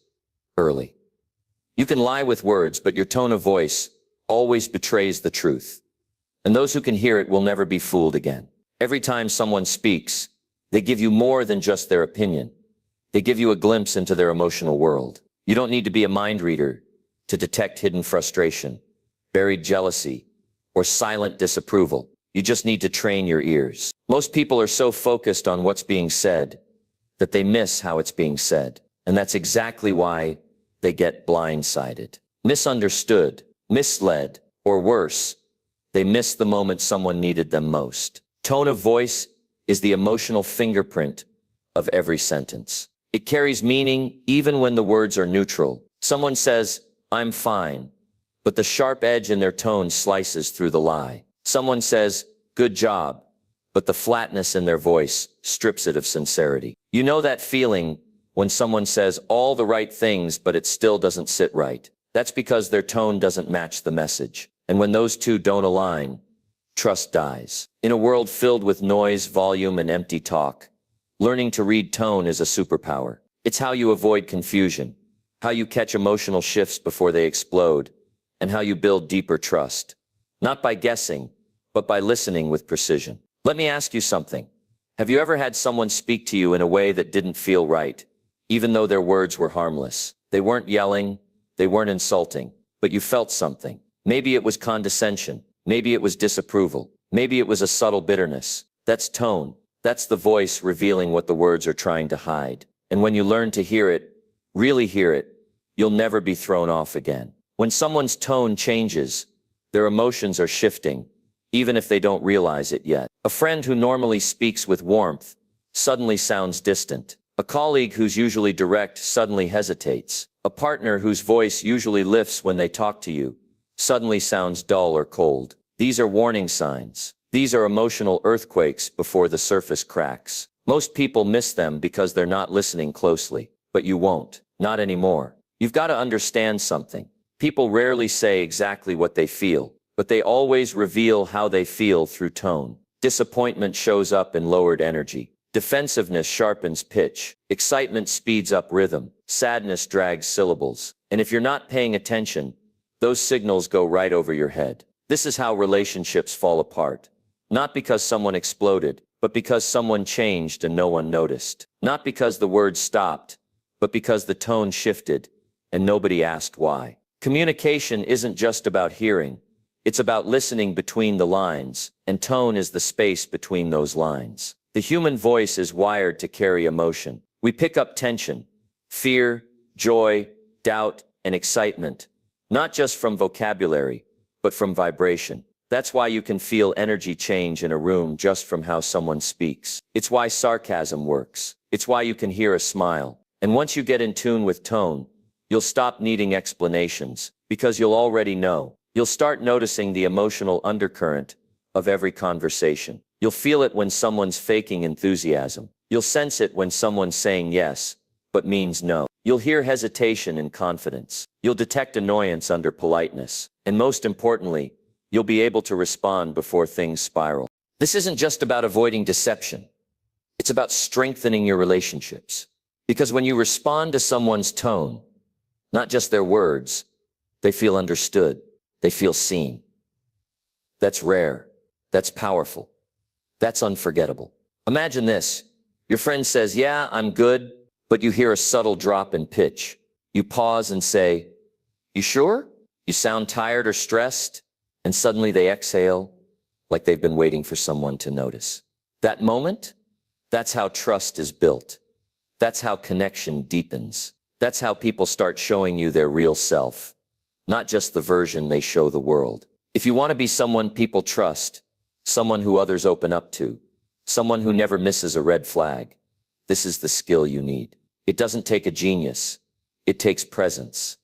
[SPEAKER 1] early. You can lie with words, but your tone of voice always betrays the truth. And those who can hear it will never be fooled again. Every time someone speaks, they give you more than just their opinion. They give you a glimpse into their emotional world. You don't need to be a mind reader to detect hidden frustration, buried jealousy, or silent disapproval. You just need to train your ears. Most people are so focused on what's being said that they miss how it's being said. And that's exactly why they get blindsided, misunderstood, misled, or worse, they miss the moment someone needed them most. Tone of voice is the emotional fingerprint of every sentence. It carries meaning even when the words are neutral. Someone says, "I'm fine," but the sharp edge in their tone slices through the lie. Someone says, "Good job," but the flatness in their voice strips it of sincerity. You know that feeling when someone says all the right things, but it still doesn't sit right. That's because their tone doesn't match the message. And when those two don't align, trust dies. In a world filled with noise, volume, and empty talk, learning to read tone is a superpower. It's how you avoid confusion, how you catch emotional shifts before they explode, and how you build deeper trust. Not by guessing, but by listening with precision. Let me ask you something. Have you ever had someone speak to you in a way that didn't feel right, even though their words were harmless? They weren't yelling, they weren't insulting, but you felt something. Maybe it was condescension. Maybe it was disapproval. Maybe it was a subtle bitterness. That's tone. That's the voice revealing what the words are trying to hide. And when you learn to hear it, really hear it, you'll never be thrown off again. When someone's tone changes, their emotions are shifting, even if they don't realize it yet. A friend who normally speaks with warmth suddenly sounds distant. A colleague who's usually direct suddenly hesitates. A partner whose voice usually lifts when they talk to you suddenly sounds dull or cold. These are warning signs. These are emotional earthquakes before the surface cracks. Most people miss them because they're not listening closely. But you won't. Not anymore. You've got to understand something. People rarely say exactly what they feel, but they always reveal how they feel through tone. Disappointment shows up in lowered energy. Defensiveness sharpens pitch. Excitement speeds up rhythm. Sadness drags syllables. And if you're not paying attention, those signals go right over your head. This is how relationships fall apart. Not because someone exploded, but because someone changed and no one noticed. Not because the words stopped, but because the tone shifted and nobody asked why. Communication isn't just about hearing. It's about listening between the lines, and tone is the space between those lines. The human voice is wired to carry emotion. We pick up tension, fear, joy, doubt, and excitement, not just from vocabulary, but from vibration. That's why you can feel energy change in a room just from how someone speaks. It's why sarcasm works. It's why you can hear a smile. And once you get in tune with tone, you'll stop needing explanations, because you'll already know. You'll start noticing the emotional undercurrent of every conversation. You'll feel it when someone's faking enthusiasm. You'll sense it when someone's saying yes, but means no. You'll hear hesitation in confidence. You'll detect annoyance under politeness. And most importantly, you'll be able to respond before things spiral. This isn't just about avoiding deception. It's about strengthening your relationships. Because when you respond to someone's tone, not just their words, they feel understood. They feel seen. That's rare. That's powerful. That's unforgettable. Imagine this. Your friend says, "Yeah, I'm good," but you hear a subtle drop in pitch. You pause and say, "You sure?" You sound tired or stressed, and suddenly they exhale like they've been waiting for someone to notice. That moment, that's how trust is built. That's how connection deepens. That's how people start showing you their real self, not just the version they show the world. If you want to be someone people trust, someone who others open up to, someone who never misses a red flag, this is the skill you need. It doesn't take a genius. It takes presence.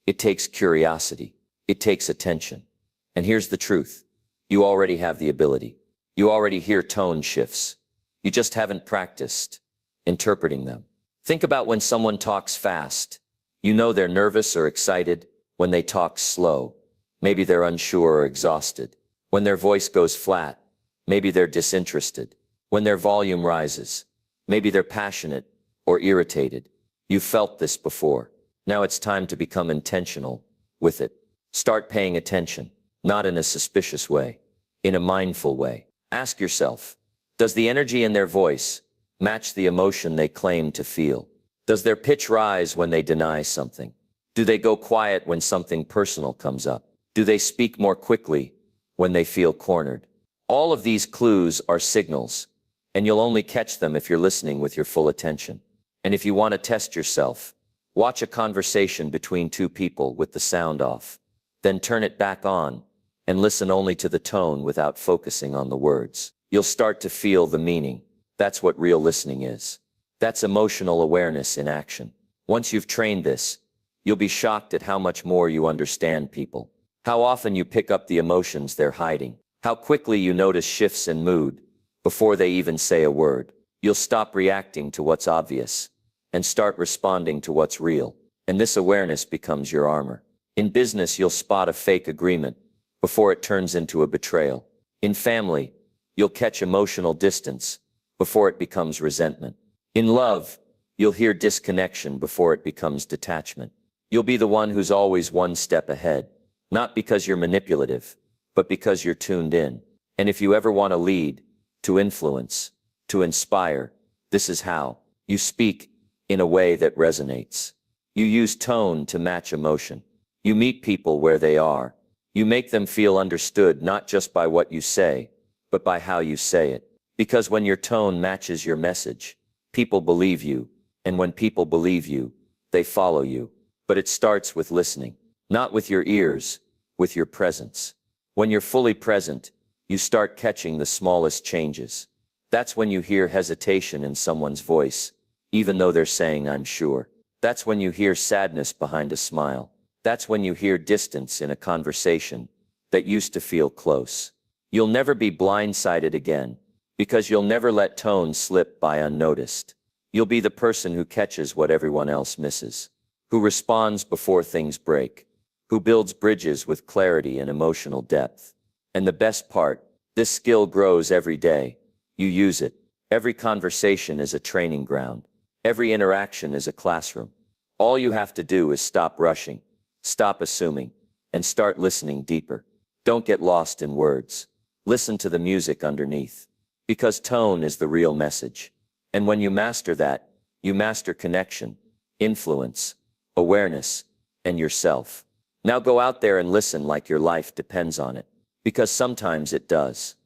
[SPEAKER 1] It takes curiosity. It takes attention. And here's the truth. You already have the ability. You already hear tone shifts. You just haven't practiced interpreting them. Think about when someone talks fast. You know they're nervous or excited. When they talk slow, maybe they're unsure or exhausted. When their voice goes flat, maybe they're disinterested. When their volume rises, maybe they're passionate or irritated. You've felt this before. Now it's time to become intentional with it. Start paying attention, not in a suspicious way, in a mindful way. Ask yourself, does the energy in their voice match the emotion they claim to feel? Does their pitch rise when they deny something? Do they go quiet when something personal comes up? Do they speak more quickly when they feel cornered? All of these clues are signals, and you'll only catch them if you're listening with your full attention. And if you want to test yourself, watch a conversation between two people with the sound off. Then turn it back on and listen only to the tone without focusing on the words. You'll start to feel the meaning. That's what real listening is. That's emotional awareness in action. Once you've trained this, you'll be shocked at how much more you understand people. How often you pick up the emotions they're hiding. How quickly you notice shifts in mood before they even say a word. You'll stop reacting to what's obvious and start responding to what's real. And this awareness becomes your armor. In business, you'll spot a fake agreement before it turns into a betrayal. In family, you'll catch emotional distance before it becomes resentment. In love, you'll hear disconnection before it becomes detachment. You'll be the one who's always one step ahead, not because you're manipulative, but because you're tuned in. And if you ever want to lead, to influence, to inspire, this is how. You speak in a way that resonates. You use tone to match emotion. You meet people where they are. You make them feel understood not just by what you say, but by how you say it. Because when your tone matches your message, people believe you. And when people believe you, they follow you. But it starts with listening, not with your ears, with your presence. When you're fully present, you start catching the smallest changes. That's when you hear hesitation in someone's voice, even though they're saying, "I'm sure." That's when you hear sadness behind a smile. That's when you hear distance in a conversation that used to feel close. You'll never be blindsided again, because you'll never let tone slip by unnoticed. You'll be the person who catches what everyone else misses, who responds before things break, who builds bridges with clarity and emotional depth. And the best part, this skill grows every day. You use it. Every conversation is a training ground. Every interaction is a classroom. All you have to do is stop rushing, stop assuming, and start listening deeper. Don't get lost in words. Listen to the music underneath. Because tone is the real message. And when you master that, you master connection, influence, awareness, and yourself. Now go out there and listen like your life depends on it. Because sometimes it does.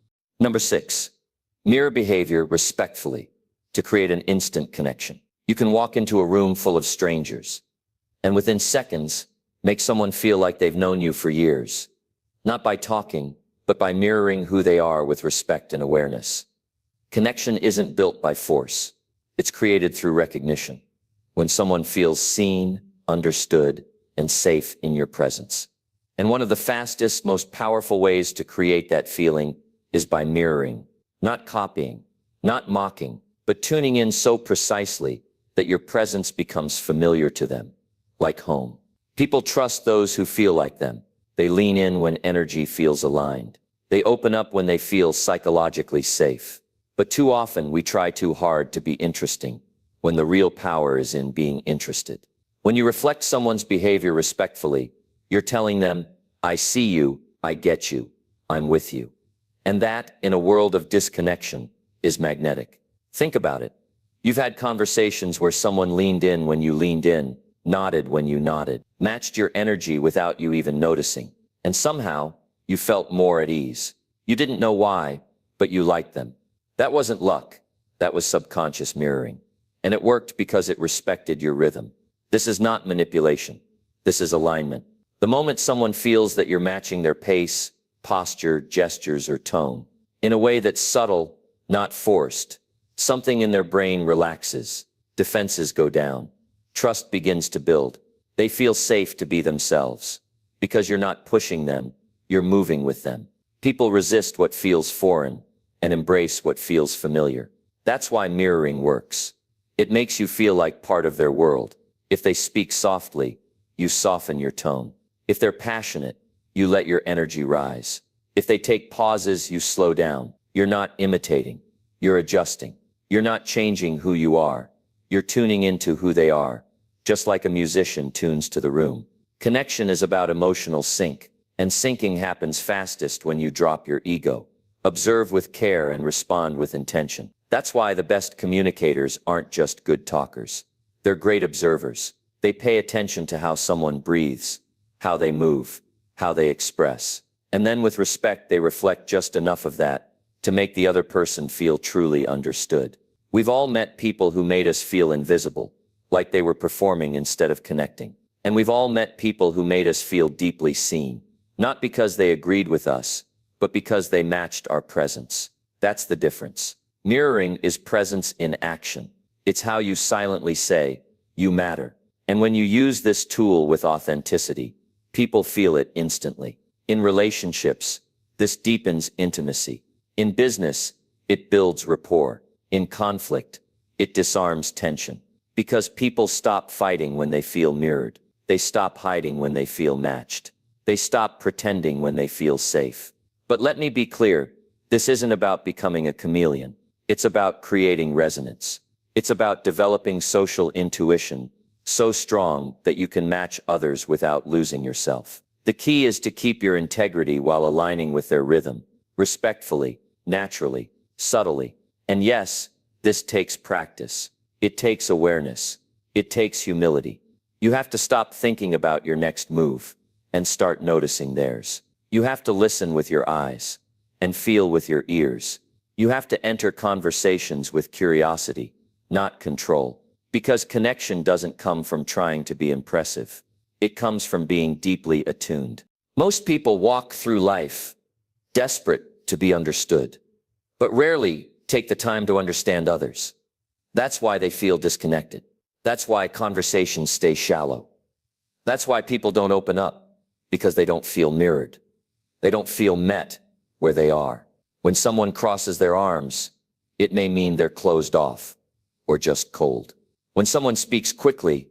[SPEAKER 1] Number 6, mirror behavior respectfully to create an instant connection. You can walk into a room full of strangers and within seconds make someone feel like they've known you for years. Not by talking, but by mirroring who they are with respect and awareness. Connection isn't built by force. It's created through recognition. When someone feels seen, understood, and safe in your presence. And one of the fastest, most powerful ways to create that feeling is by mirroring, not copying, not mocking, but tuning in so precisely that your presence becomes familiar to them, like home. People trust those who feel like them. They lean in when energy feels aligned. They open up when they feel psychologically safe. But too often we try too hard to be interesting, when the real power is in being interested. When you reflect someone's behavior respectfully, you're telling them, I see you, I get you, I'm with you. And that, in a world of disconnection, is magnetic. Think about it. You've had conversations where someone leaned in when you leaned in, nodded when you nodded, matched your energy without you even noticing. And somehow, you felt more at ease. You didn't know why, but you liked them. That wasn't luck. That was subconscious mirroring. And it worked because it respected your rhythm. This is not manipulation. This is alignment. The moment someone feels that you're matching their pace, posture, gestures, or tone, in a way that's subtle, not forced, something in their brain relaxes, defenses go down, trust begins to build. They feel safe to be themselves. Because you're not pushing them, you're moving with them. People resist what feels foreign and embrace what feels familiar. That's why mirroring works. It makes you feel like part of their world. If they speak softly, you soften your tone. If they're passionate, you let your energy rise. If they take pauses, you slow down. You're not imitating. You're adjusting. You're not changing who you are. You're tuning into who they are, just like a musician tunes to the room. Connection is about emotional sync, and syncing happens fastest when you drop your ego. Observe with care and respond with intention. That's why the best communicators aren't just good talkers. They're great observers. They pay attention to how someone breathes, how they move, how they express. And then with respect, they reflect just enough of that to make the other person feel truly understood. We've all met people who made us feel invisible, like they were performing instead of connecting. And we've all met people who made us feel deeply seen, not because they agreed with us, but because they matched our presence. That's the difference. Mirroring is presence in action. It's how you silently say, you matter. And when you use this tool with authenticity, people feel it instantly. In relationships, this deepens intimacy. In business, it builds rapport. In conflict, it disarms tension. Because people stop fighting when they feel mirrored. They stop hiding when they feel matched. They stop pretending when they feel safe. But let me be clear, this isn't about becoming a chameleon. It's about creating resonance. It's about developing social intuition so strong that you can match others without losing yourself. The key is to keep your integrity while aligning with their rhythm, respectfully, naturally, subtly. And yes, this takes practice. It takes awareness. It takes humility. You have to stop thinking about your next move and start noticing theirs. You have to listen with your eyes and feel with your ears. You have to enter conversations with curiosity, not control. Because connection doesn't come from trying to be impressive. It comes from being deeply attuned. Most people walk through life desperate to be understood, but rarely take the time to understand others. That's why they feel disconnected. That's why conversations stay shallow. That's why people don't open up, because they don't feel mirrored. They don't feel met where they are. When someone crosses their arms, it may mean they're closed off or just cold. When someone speaks quickly,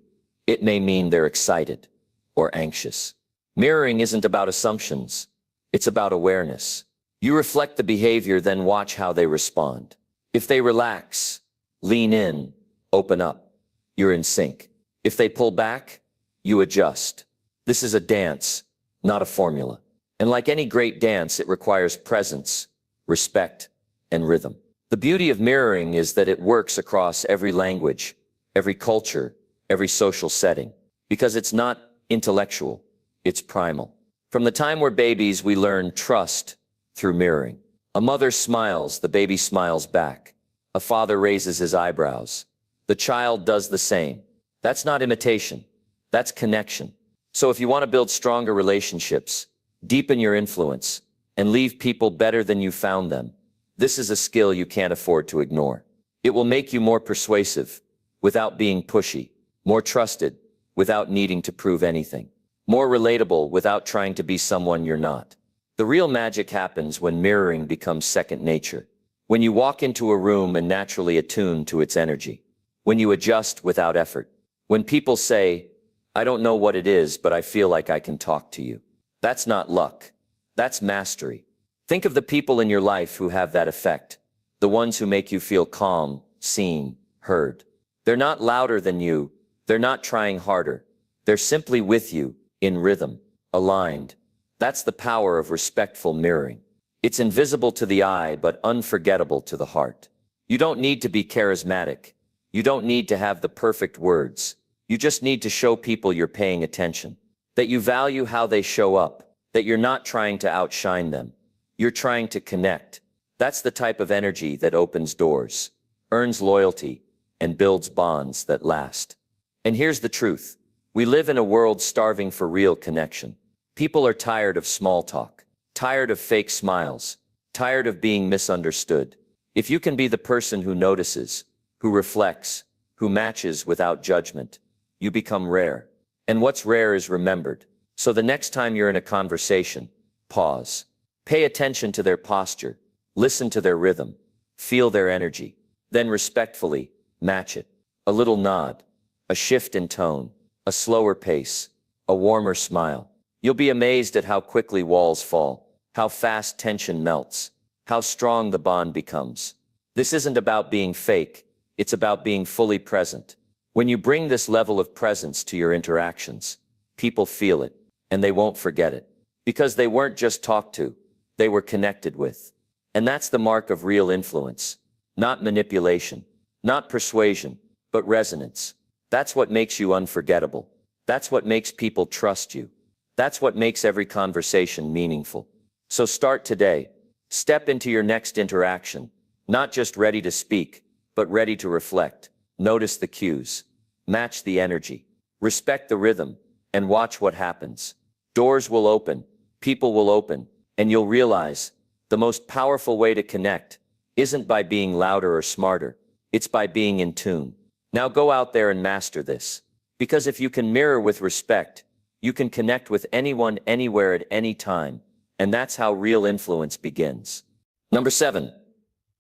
[SPEAKER 1] it may mean they're excited or anxious. Mirroring isn't about assumptions. It's about awareness. You reflect the behavior, then watch how they respond. If they relax, lean in, open up, you're in sync. If they pull back, you adjust. This is a dance, not a formula. And like any great dance, it requires presence, respect, and rhythm. The beauty of mirroring is that it works across every language, every culture, every social setting, because it's not intellectual, it's primal. From the time we're babies, we learn trust through mirroring. A mother smiles, the baby smiles back. A father raises his eyebrows. The child does the same. That's not imitation, that's connection. So if you want to build stronger relationships, deepen your influence, and leave people better than you found them, this is a skill you can't afford to ignore. It will make you more persuasive without being pushy, more trusted without needing to prove anything, more relatable without trying to be someone you're not. The real magic happens when mirroring becomes second nature, when you walk into a room and naturally attune to its energy, when you adjust without effort, when people say, I don't know what it is, but I feel like I can talk to you. That's not luck. That's mastery. Think of the people in your life who have that effect. the ones who make you feel calm, seen, heard. They're not louder than you. They're not trying harder. They're simply with you, in rhythm, aligned. That's the power of respectful mirroring. It's invisible to the eye, but unforgettable to the heart. You don't need to be charismatic. You don't need to have the perfect words. You just need to show people you're paying attention, that you value how they show up, that you're not trying to outshine them. You're trying to connect. That's the type of energy that opens doors, earns loyalty, and builds bonds that last. And here's the truth. We live in a world starving for real connection. People are tired of small talk, tired of fake smiles, tired of being misunderstood. If you can be the person who notices, who reflects, who matches without judgment, you become rare. And what's rare is remembered. So the next time you're in a conversation, pause. Pay attention to their posture. Listen to their rhythm. Feel their energy. Then respectfully, match it. A little nod, a shift in tone, a slower pace, a warmer smile. You'll be amazed at how quickly walls fall, how fast tension melts, how strong the bond becomes. This isn't about being fake. It's about being fully present. When you bring this level of presence to your interactions, people feel it, and they won't forget it. Because they weren't just talked to, they were connected with. And that's the mark of real influence. Not manipulation, not persuasion, but resonance. That's what makes you unforgettable. That's what makes people trust you. That's what makes every conversation meaningful. So start today. Step into your next interaction, not just ready to speak, but ready to reflect. Notice the cues. Match the energy. Respect the rhythm, and watch what happens. Doors will open, people will open, and you'll realize the most powerful way to connect isn't by being louder or smarter. It's by being in tune. Now go out there and master this. Because if you can mirror with respect, you can connect with anyone, anywhere, at any time. And that's how real influence begins. Number 7.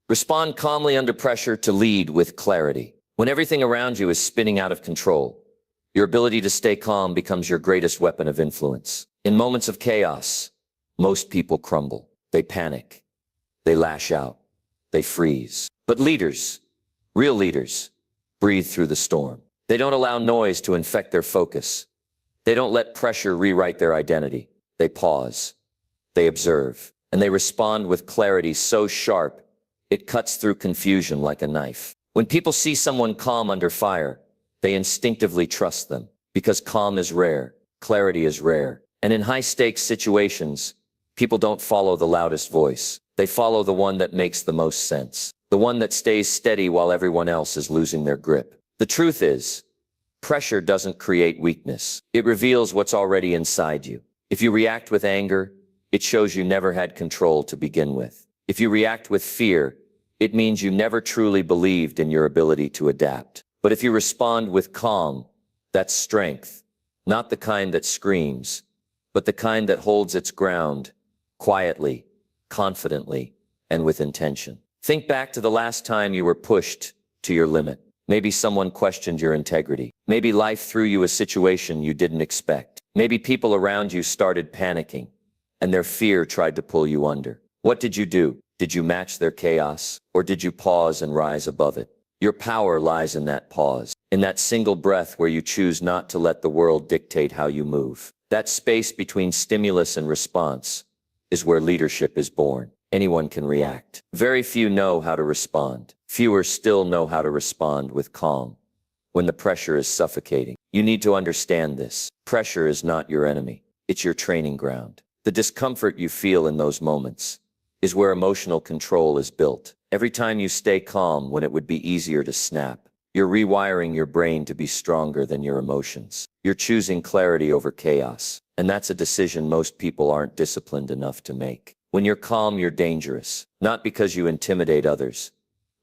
[SPEAKER 1] Respond calmly under pressure to lead with clarity. When everything around you is spinning out of control, your ability to stay calm becomes your greatest weapon of influence. In moments of chaos, most people crumble. They panic. They lash out. They freeze. But leaders, real leaders, breathe through the storm. They don't allow noise to infect their focus. They don't let pressure rewrite their identity. They pause. They observe. And they respond with clarity so sharp, it cuts through confusion like a knife. When people see someone calm under fire, they instinctively trust them. Because calm is rare. Clarity is rare. And in high-stakes situations, people don't follow the loudest voice. They follow the one that makes the most sense. The one that stays steady while everyone else is losing their grip. The truth is, pressure doesn't create weakness. It reveals what's already inside you. If you react with anger, it shows you never had control to begin with. If you react with fear, it means you never truly believed in your ability to adapt. But if you respond with calm, that's strength. Not the kind that screams, but the kind that holds its ground, quietly, confidently, and with intention. Think back to the last time you were pushed to your limit. Maybe someone questioned your integrity. Maybe life threw you a situation you didn't expect. Maybe people around you started panicking, and their fear tried to pull you under. What did you do? Did you match their chaos, or did you pause and rise above it? Your power lies in that pause, in that single breath where you choose not to let the world dictate how you move. That space between stimulus and response is where leadership is born. Anyone can react. Very few know how to respond. Fewer still know how to respond with calm. When the pressure is suffocating, you need to understand this. Pressure is not your enemy. It's your training ground. The discomfort you feel in those moments is where emotional control is built. Every time you stay calm when it would be easier to snap, you're rewiring your brain to be stronger than your emotions. You're choosing clarity over chaos. And that's a decision most people aren't disciplined enough to make. When you're calm, you're dangerous. Not because you intimidate others,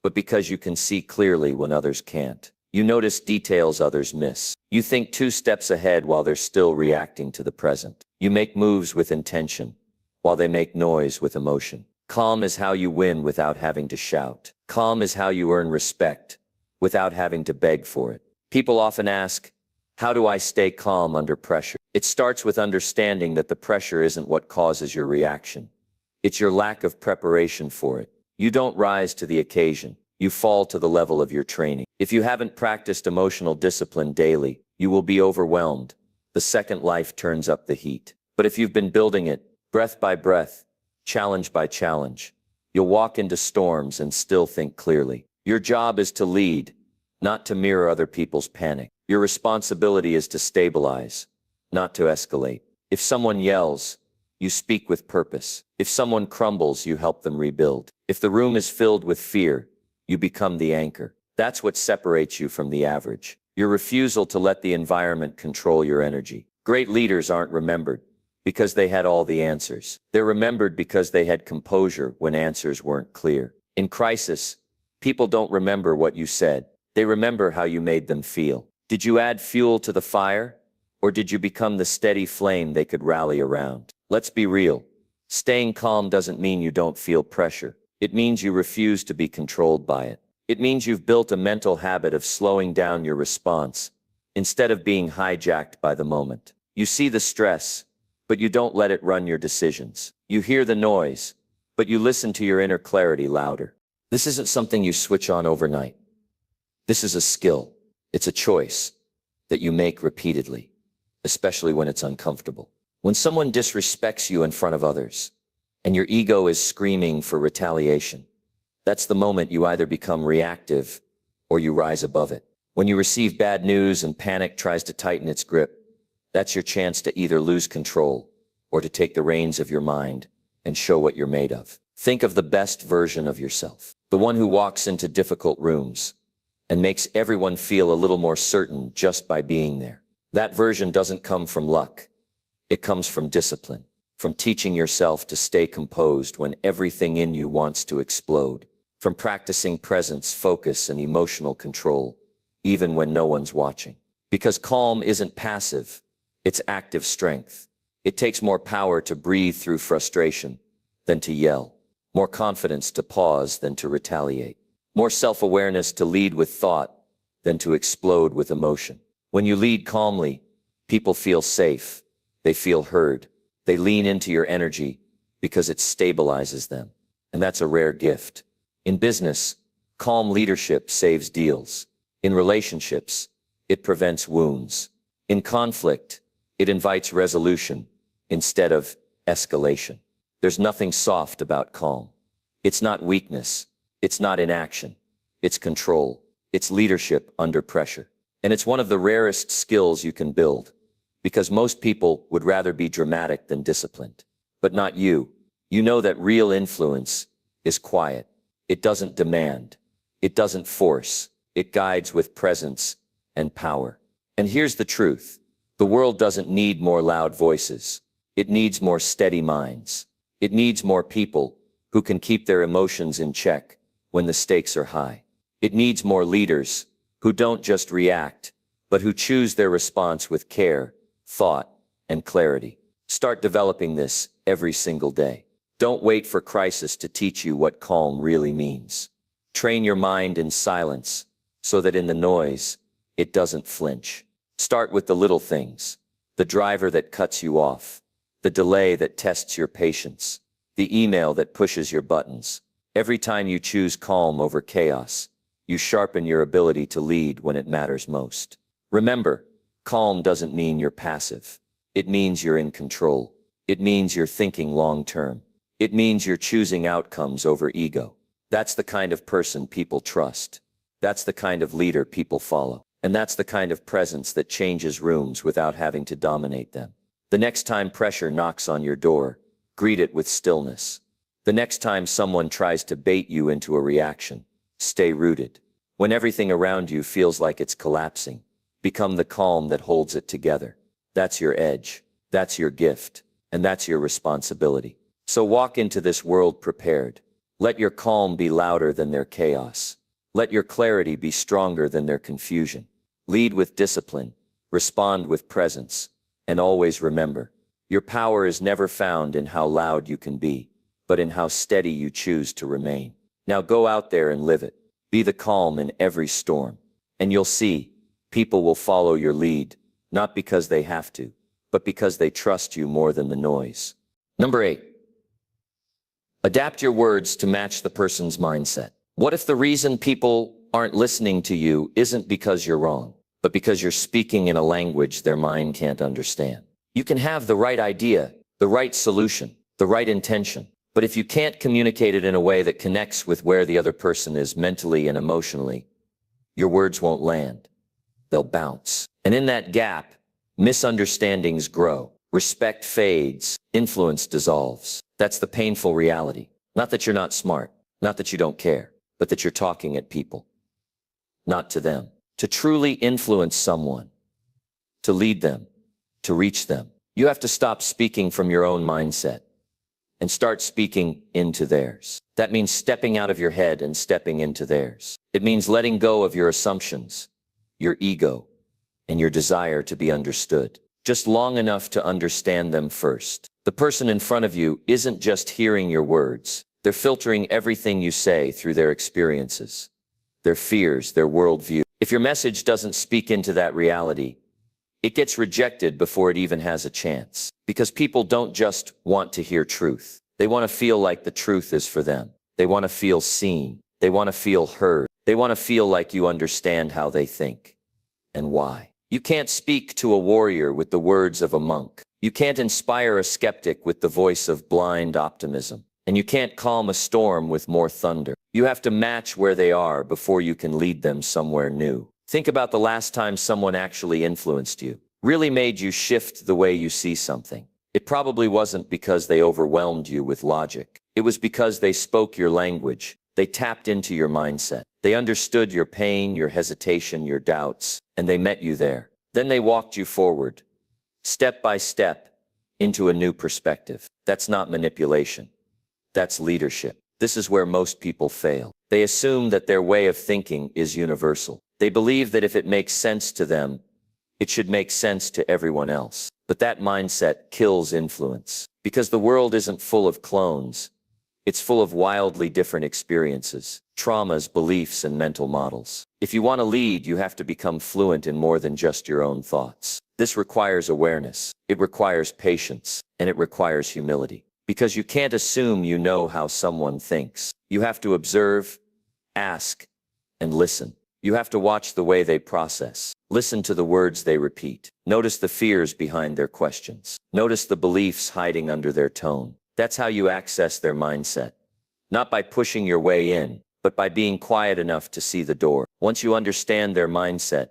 [SPEAKER 1] but because you can see clearly when others can't. You notice details others miss. You think 2 steps ahead while they're still reacting to the present. You make moves with intention, while they make noise with emotion. Calm is how you win without having to shout. Calm is how you earn respect, without having to beg for it. People often ask, how do I stay calm under pressure? It starts with understanding that the pressure isn't what causes your reaction. It's your lack of preparation for it. You don't rise to the occasion. You fall to the level of your training. If you haven't practiced emotional discipline daily, you will be overwhelmed. The second life turns up the heat. But if you've been building it, breath by breath, challenge by challenge, you'll walk into storms and still think clearly. Your job is to lead, not to mirror other people's panic. Your responsibility is to stabilize, not to escalate. If someone yells, you speak with purpose. If someone crumbles, you help them rebuild. If the room is filled with fear, you become the anchor. That's what separates you from the average. Your refusal to let the environment control your energy. Great leaders aren't remembered because they had all the answers. They're remembered because they had composure when answers weren't clear. In crisis, people don't remember what you said. They remember how you made them feel. Did you add fuel to the fire, or did you become the steady flame they could rally around? Let's be real. Staying calm doesn't mean you don't feel pressure. It means you refuse to be controlled by it. It means you've built a mental habit of slowing down your response instead of being hijacked by the moment. You see the stress, but you don't let it run your decisions. You hear the noise, but you listen to your inner clarity louder. This isn't something you switch on overnight. This is a skill. It's a choice that you make repeatedly, especially when it's uncomfortable. When someone disrespects you in front of others, and your ego is screaming for retaliation, that's the moment you either become reactive or you rise above it. When you receive bad news and panic tries to tighten its grip, that's your chance to either lose control or to take the reins of your mind and show what you're made of. Think of the best version of yourself, the one who walks into difficult rooms and makes everyone feel a little more certain just by being there. That version doesn't come from luck. It comes from discipline, from teaching yourself to stay composed when everything in you wants to explode, from practicing presence, focus, and emotional control, even when no one's watching. Because calm isn't passive, it's active strength. It takes more power to breathe through frustration than to yell, more confidence to pause than to retaliate, more self-awareness to lead with thought than to explode with emotion. When you lead calmly, people feel safe. They feel heard. They lean into your energy because it stabilizes them. And that's a rare gift. In business, calm leadership saves deals. In relationships, it prevents wounds. In conflict, it invites resolution instead of escalation. There's nothing soft about calm. It's not weakness. It's not inaction. It's control. It's leadership under pressure. And it's one of the rarest skills you can build, because most people would rather be dramatic than disciplined. But not you. You know that real influence is quiet. It doesn't demand. It doesn't force. It guides with presence and power. And here's the truth. The world doesn't need more loud voices. It needs more steady minds. It needs more people who can keep their emotions in check when the stakes are high. It needs more leaders who don't just react, but who choose their response with care, thought, and clarity. Start developing this every single day. Don't wait for crisis to teach you what calm really means. Train your mind in silence so that in the noise, it doesn't flinch. Start with the little things: the driver that cuts you off, the delay that tests your patience, the email that pushes your buttons. Every time you choose calm over chaos, you sharpen your ability to lead when it matters most. Remember, calm doesn't mean you're passive. It means you're in control. It means you're thinking long-term. It means you're choosing outcomes over ego. That's the kind of person people trust. That's the kind of leader people follow. And that's the kind of presence that changes rooms without having to dominate them. The next time pressure knocks on your door, greet it with stillness. The next time someone tries to bait you into a reaction, stay rooted. When everything around you feels like it's collapsing, become the calm that holds it together. That's your edge. That's your gift. And that's your responsibility. So walk into this world prepared. Let your calm be louder than their chaos. Let your clarity be stronger than their confusion. Lead with discipline. Respond with presence. And always remember, your power is never found in how loud you can be, but in how steady you choose to remain. Now go out there and live it. Be the calm in every storm. And you'll see, people will follow your lead, not because they have to, but because they trust you more than the noise. Number 8. Adapt your words to match the person's mindset. What if the reason people aren't listening to you isn't because you're wrong, but because you're speaking in a language their mind can't understand? You can have the right idea, the right solution, the right intention, but if you can't communicate it in a way that connects with where the other person is mentally and emotionally, your words won't land. They'll bounce. And in that gap, misunderstandings grow, respect fades, influence dissolves. That's the painful reality. Not that you're not smart, not that you don't care, but that you're talking at people, not to them. To truly influence someone, to lead them, to reach them, you have to stop speaking from your own mindset and start speaking into theirs. That means stepping out of your head and stepping into theirs. It means letting go of your assumptions, your ego, and your desire to be understood, just long enough to understand them first. The person in front of you isn't just hearing your words. They're filtering everything you say through their experiences, their fears, their worldview. If your message doesn't speak into that reality, it gets rejected before it even has a chance. Because people don't just want to hear truth. They want to feel like the truth is for them. They want to feel seen. They want to feel heard. They want to feel like you understand how they think and why. You can't speak to a warrior with the words of a monk. You can't inspire a skeptic with the voice of blind optimism. And you can't calm a storm with more thunder. You have to match where they are before you can lead them somewhere new. Think about the last time someone actually influenced you, really made you shift the way you see something. It probably wasn't because they overwhelmed you with logic. It was because they spoke your language. They tapped into your mindset. They understood your pain, your hesitation, your doubts, and they met you there. Then they walked you forward, step by step, into a new perspective. That's not manipulation. That's leadership. This is where most people fail. They assume that their way of thinking is universal. They believe that if it makes sense to them, it should make sense to everyone else. But that mindset kills influence. Because the world isn't full of clones. It's full of wildly different experiences, traumas, beliefs, and mental models. If you want to lead, you have to become fluent in more than just your own thoughts. This requires awareness. It requires patience. And it requires humility. Because you can't assume you know how someone thinks. You have to observe, ask, and listen. You have to watch the way they process. Listen to the words they repeat. Notice the fears behind their questions. Notice the beliefs hiding under their tone. That's how you access their mindset. Not by pushing your way in, but by being quiet enough to see the door. Once you understand their mindset,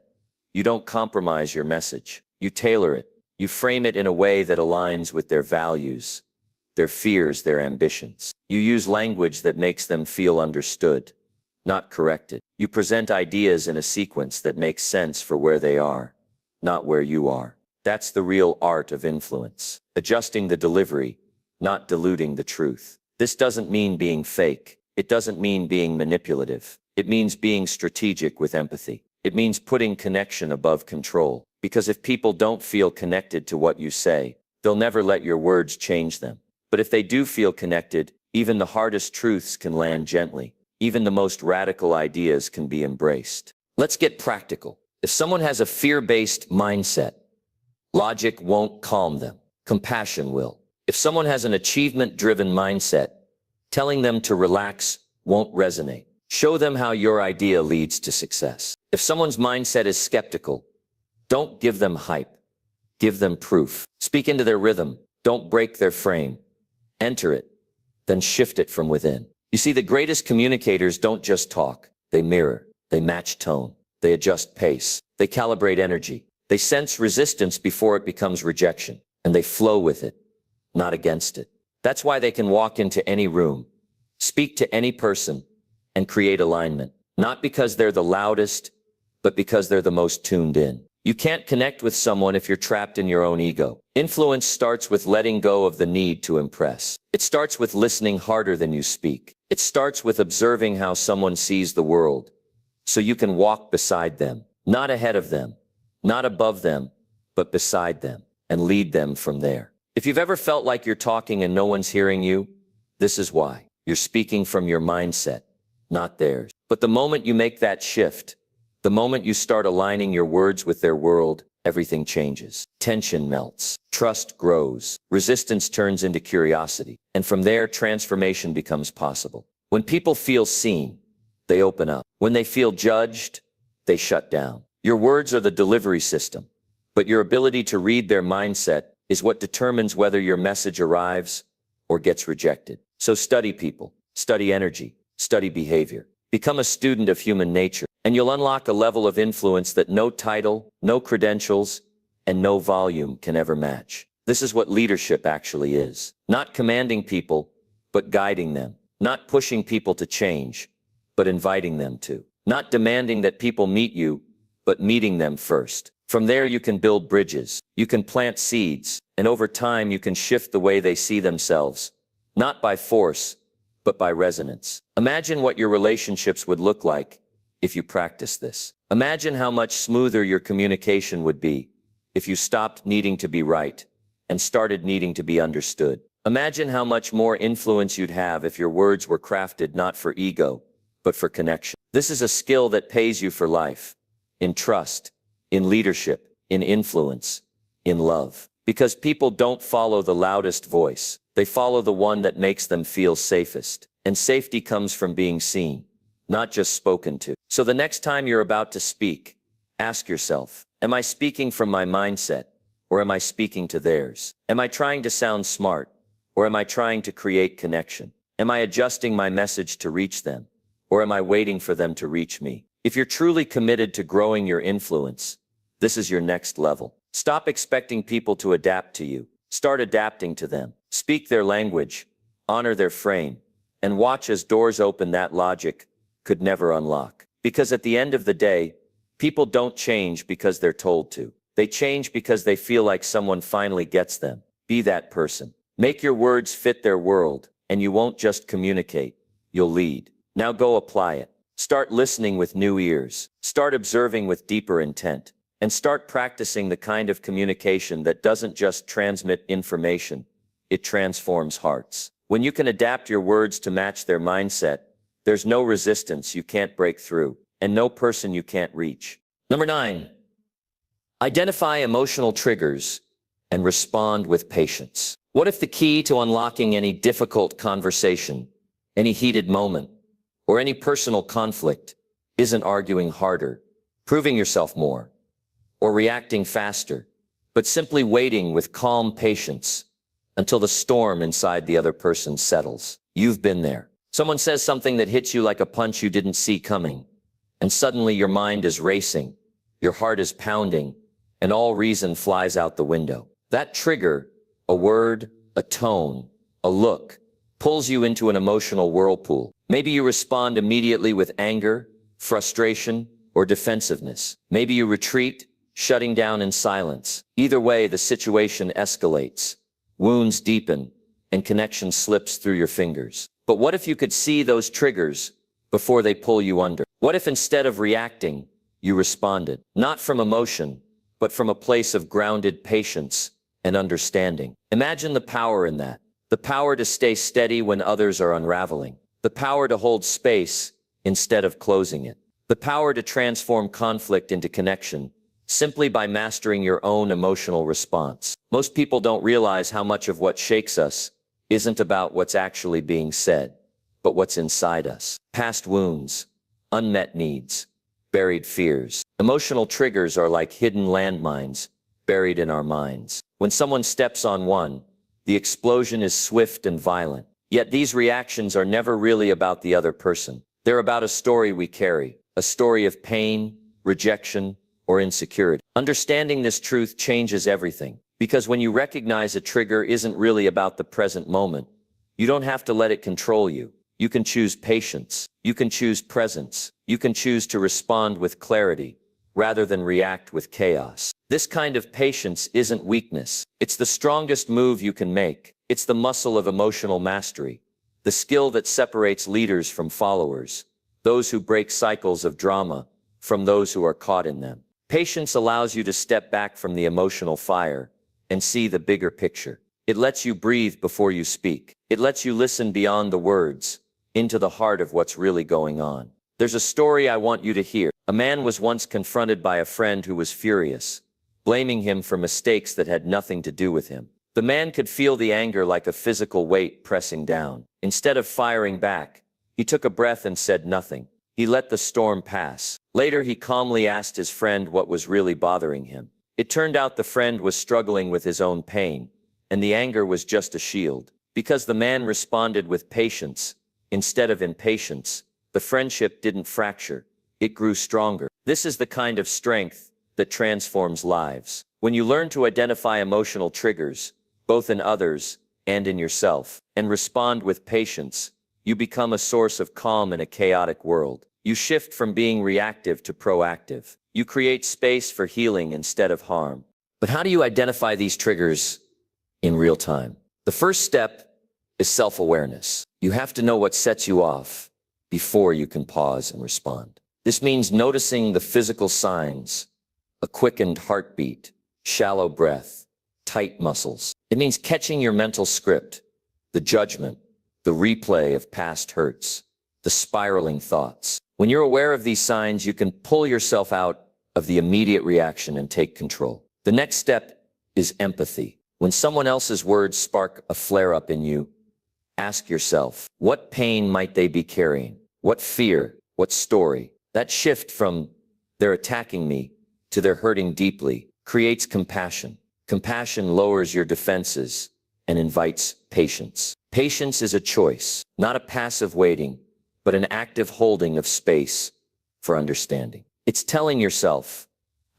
[SPEAKER 1] you don't compromise your message. You tailor it. You frame it in a way that aligns with their values, their fears, their ambitions. You use language that makes them feel understood, not corrected. You present ideas in a sequence that makes sense for where they are, not where you are. That's the real art of influence. Adjusting the delivery, not diluting the truth. This doesn't mean being fake. It doesn't mean being manipulative. It means being strategic with empathy. It means putting connection above control. Because if people don't feel connected to what you say, they'll never let your words change them. But if they do feel connected, even the hardest truths can land gently. Even the most radical ideas can be embraced. Let's get practical. If someone has a fear-based mindset, logic won't calm them. Compassion will. If someone has an achievement-driven mindset, telling them to relax won't resonate. Show them how your idea leads to success. If someone's mindset is skeptical, don't give them hype. Give them proof. Speak into their rhythm. Don't break their frame. Enter it, then shift it from within. You see, the greatest communicators don't just talk. They mirror. They match tone. They adjust pace. They calibrate energy. They sense resistance before it becomes rejection. And they flow with it, not against it. That's why they can walk into any room, speak to any person, and create alignment. Not because they're the loudest, but because they're the most tuned in. You can't connect with someone if you're trapped in your own ego. Influence starts with letting go of the need to impress. It starts with listening harder than you speak. It starts with observing how someone sees the world, so you can walk beside them, not ahead of them, not above them, but beside them, and lead them from there. If you've ever felt like you're talking and no one's hearing you, this is why. You're speaking from your mindset, not theirs. But the moment you make that shift, the moment you start aligning your words with their world, everything changes. Tension melts. Trust grows. Resistance turns into curiosity. And from there, transformation becomes possible. When people feel seen, they open up. When they feel judged, they shut down. Your words are the delivery system, but your ability to read their mindset is what determines whether your message arrives or gets rejected. So study people, study energy, study behavior. Become a student of human nature, and you'll unlock a level of influence that no title, no credentials, and no volume can ever match. This is what leadership actually is. Not commanding people, but guiding them. Not pushing people to change, but inviting them to. Not demanding that people meet you, but meeting them first. From there you can build bridges, you can plant seeds, and over time you can shift the way they see themselves. Not by force, but by resonance. Imagine what your relationships would look like if you practice this. Imagine how much smoother your communication would be if you stopped needing to be right and started needing to be understood. Imagine how much more influence you'd have if your words were crafted not for ego, but for connection. This is a skill that pays you for life, in trust, in leadership, in influence, in love. Because people don't follow the loudest voice. They follow the one that makes them feel safest. And safety comes from being seen, not just spoken to. So the next time you're about to speak, ask yourself, am I speaking from my mindset, or am I speaking to theirs? Am I trying to sound smart, or am I trying to create connection? Am I adjusting my message to reach them, or am I waiting for them to reach me? If you're truly committed to growing your influence, this is your next level. Stop expecting people to adapt to you. Start adapting to them. Speak their language, honor their frame, and watch as doors open that logic could never unlock. Because at the end of the day, people don't change because they're told to. They change because they feel like someone finally gets them. Be that person. Make your words fit their world, and you won't just communicate, you'll lead. Now go apply it. Start listening with new ears. Start observing with deeper intent. And start practicing the kind of communication that doesn't just transmit information, it transforms hearts. When you can adapt your words to match their mindset, there's no resistance you can't break through, and no person you can't reach. Number 9, identify emotional triggers and respond with patience. What if the key to unlocking any difficult conversation, any heated moment, or any personal conflict isn't arguing harder, proving yourself more, or reacting faster, but simply waiting with calm patience until the storm inside the other person settles? You've been there. Someone says something that hits you like a punch you didn't see coming, and suddenly your mind is racing, your heart is pounding, and all reason flies out the window. That trigger, a word, a tone, a look, pulls you into an emotional whirlpool. Maybe you respond immediately with anger, frustration, or defensiveness. Maybe you retreat, shutting down in silence. Either way, the situation escalates, wounds deepen, and connection slips through your fingers. But what if you could see those triggers before they pull you under? What if instead of reacting, you responded? Not from emotion, but from a place of grounded patience and understanding. Imagine the power in that. The power to stay steady when others are unraveling. The power to hold space instead of closing it. The power to transform conflict into connection simply by mastering your own emotional response. Most people don't realize how much of what shakes us isn't about what's actually being said, but what's inside us. Past wounds, unmet needs, buried fears. Emotional triggers are like hidden landmines buried in our minds. When someone steps on one, the explosion is swift and violent. Yet these reactions are never really about the other person. They're about a story we carry, a story of pain, rejection, or insecurity. Understanding this truth changes everything, because when you recognize a trigger isn't really about the present moment, you don't have to let it control you. You can choose patience. You can choose presence. You can choose to respond with clarity rather than react with chaos. This kind of patience isn't weakness. It's the strongest move you can make. It's the muscle of emotional mastery, the skill that separates leaders from followers, those who break cycles of drama from those who are caught in them. Patience allows you to step back from the emotional fire and see the bigger picture. It lets you breathe before you speak. It lets you listen beyond the words, into the heart of what's really going on. There's a story I want you to hear. A man was once confronted by a friend who was furious, blaming him for mistakes that had nothing to do with him. The man could feel the anger like a physical weight pressing down. Instead of firing back, he took a breath and said nothing. He let the storm pass. Later, he calmly asked his friend what was really bothering him. It turned out the friend was struggling with his own pain, and the anger was just a shield. Because the man responded with patience instead of impatience, the friendship didn't fracture. It grew stronger. This is the kind of strength that transforms lives. When you learn to identify emotional triggers, both in others and in yourself, and respond with patience, you become a source of calm in a chaotic world. You shift from being reactive to proactive. You create space for healing instead of harm. But how do you identify these triggers in real time? The first step is self-awareness. You have to know what sets you off before you can pause and respond. This means noticing the physical signs, a quickened heartbeat, shallow breath, tight muscles. It means catching your mental script, the judgment, the replay of past hurts, the spiraling thoughts. When you're aware of these signs, you can pull yourself out of the immediate reaction and take control. The next step is empathy. When someone else's words spark a flare-up in you, ask yourself, what pain might they be carrying? What fear? What story? That shift from "they're attacking me" to "they're hurting deeply" creates compassion. Compassion lowers your defenses and invites patience. Patience is a choice, not a passive waiting, but an active holding of space for understanding. It's telling yourself,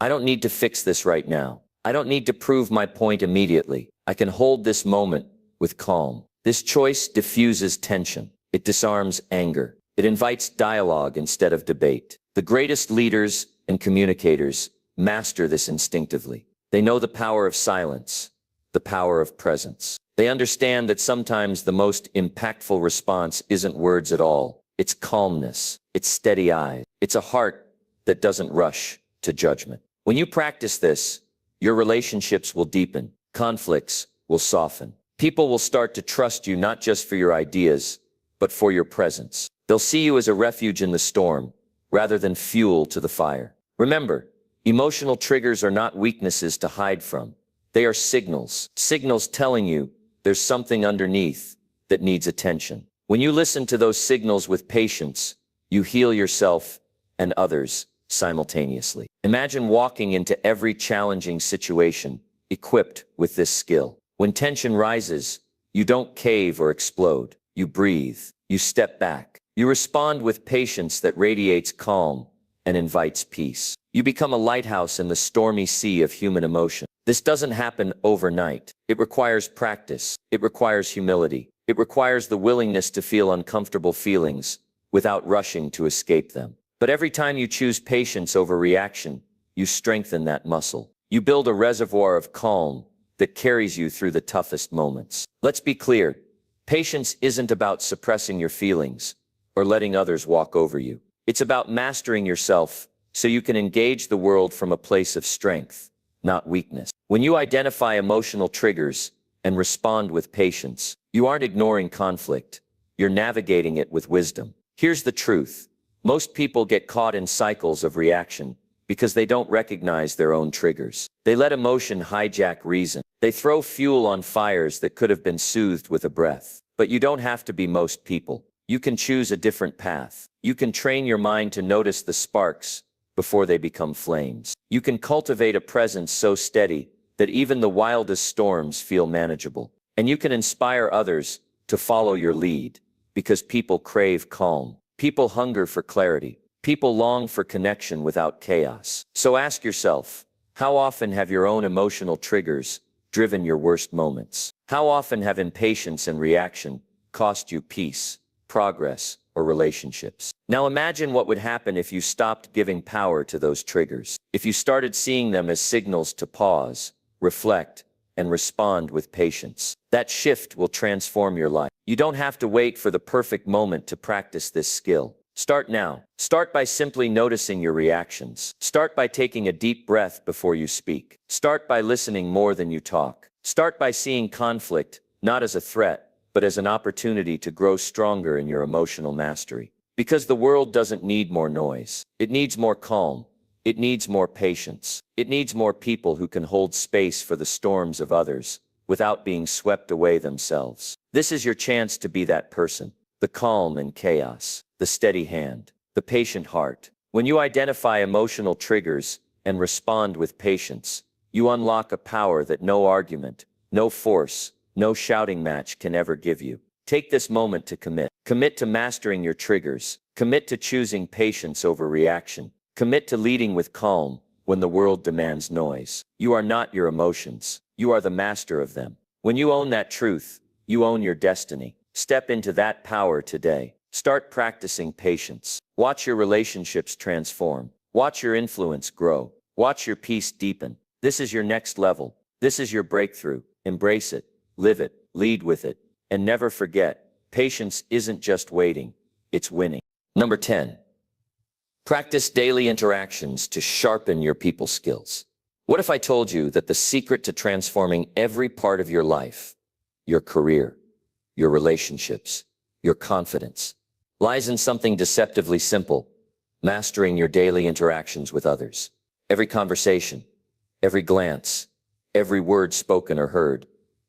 [SPEAKER 1] I don't need to fix this right now. I don't need to prove my point immediately. I can hold this moment with calm. This choice diffuses tension. It disarms anger. It invites dialogue instead of debate. The greatest leaders and communicators master this instinctively. They know the power of silence, the power of presence. They understand that sometimes the most impactful response isn't words at all. It's calmness. It's steady eyes. It's a heart that doesn't rush to judgment. When you practice this, your relationships will deepen. Conflicts will soften. People will start to trust you not just for your ideas, but for your presence. They'll see you as a refuge in the storm, rather than fuel to the fire. Remember, emotional triggers are not weaknesses to hide from. They are signals. Signals telling you there's something underneath that needs attention. When you listen to those signals with patience, you heal yourself and others simultaneously. Imagine walking into every challenging situation equipped with this skill. When tension rises, you don't cave or explode. You breathe. You step back. You respond with patience that radiates calm and invites peace. You become a lighthouse in the stormy sea of human emotion. This doesn't happen overnight. It requires practice. It requires humility. It requires the willingness to feel uncomfortable feelings without rushing to escape them. But every time you choose patience over reaction, you strengthen that muscle. You build a reservoir of calm that carries you through the toughest moments. Let's be clear. Patience isn't about suppressing your feelings or letting others walk over you. It's about mastering yourself so you can engage the world from a place of strength, not weakness. When you identify emotional triggers and respond with patience, you aren't ignoring conflict. You're navigating it with wisdom. Here's the truth. Most people get caught in cycles of reaction because they don't recognize their own triggers. They let emotion hijack reason. They throw fuel on fires that could have been soothed with a breath. But you don't have to be most people. You can choose a different path. You can train your mind to notice the sparks before they become flames. You can cultivate a presence so steady that even the wildest storms feel manageable. And you can inspire others to follow your lead, because people crave calm. People hunger for clarity. People long for connection without chaos. So ask yourself, how often have your own emotional triggers driven your worst moments? How often have impatience and reaction cost you peace, progress, or relationships? Now imagine what would happen if you stopped giving power to those triggers. If you started seeing them as signals to pause, reflect, and respond with patience. That shift will transform your life. You don't have to wait for the perfect moment to practice this skill. Start now. Start by simply noticing your reactions. Start by taking a deep breath before you speak. Start by listening more than you talk. Start by seeing conflict not as a threat, but as an opportunity to grow stronger in your emotional mastery. Because the world doesn't need more noise. It needs more calm, It needs more patience. It needs more people who can hold space for the storms of others without being swept away themselves. This is your chance to be that person. The calm in chaos, the steady hand, the patient heart. When you identify emotional triggers and respond with patience, you unlock a power that no argument, no force, no shouting match can ever give you. Take this moment to commit. Commit to mastering your triggers. Commit to choosing patience over reaction. Commit to leading with calm when the world demands noise. You are not your emotions. You are the master of them. When you own that truth, you own your destiny. Step into that power today. Start practicing patience. Watch your relationships transform. Watch your influence grow. Watch your peace deepen. This is your next level. This is your breakthrough. Embrace it, live it, lead with it, and never forget, patience isn't just waiting, it's winning. Number 10. Practice daily interactions to sharpen your people skills. What if I told you that the secret to transforming every part of your life, your career, your relationships, your confidence, lies in something deceptively simple: mastering your daily interactions with others? Every conversation, every glance, every word spoken or heard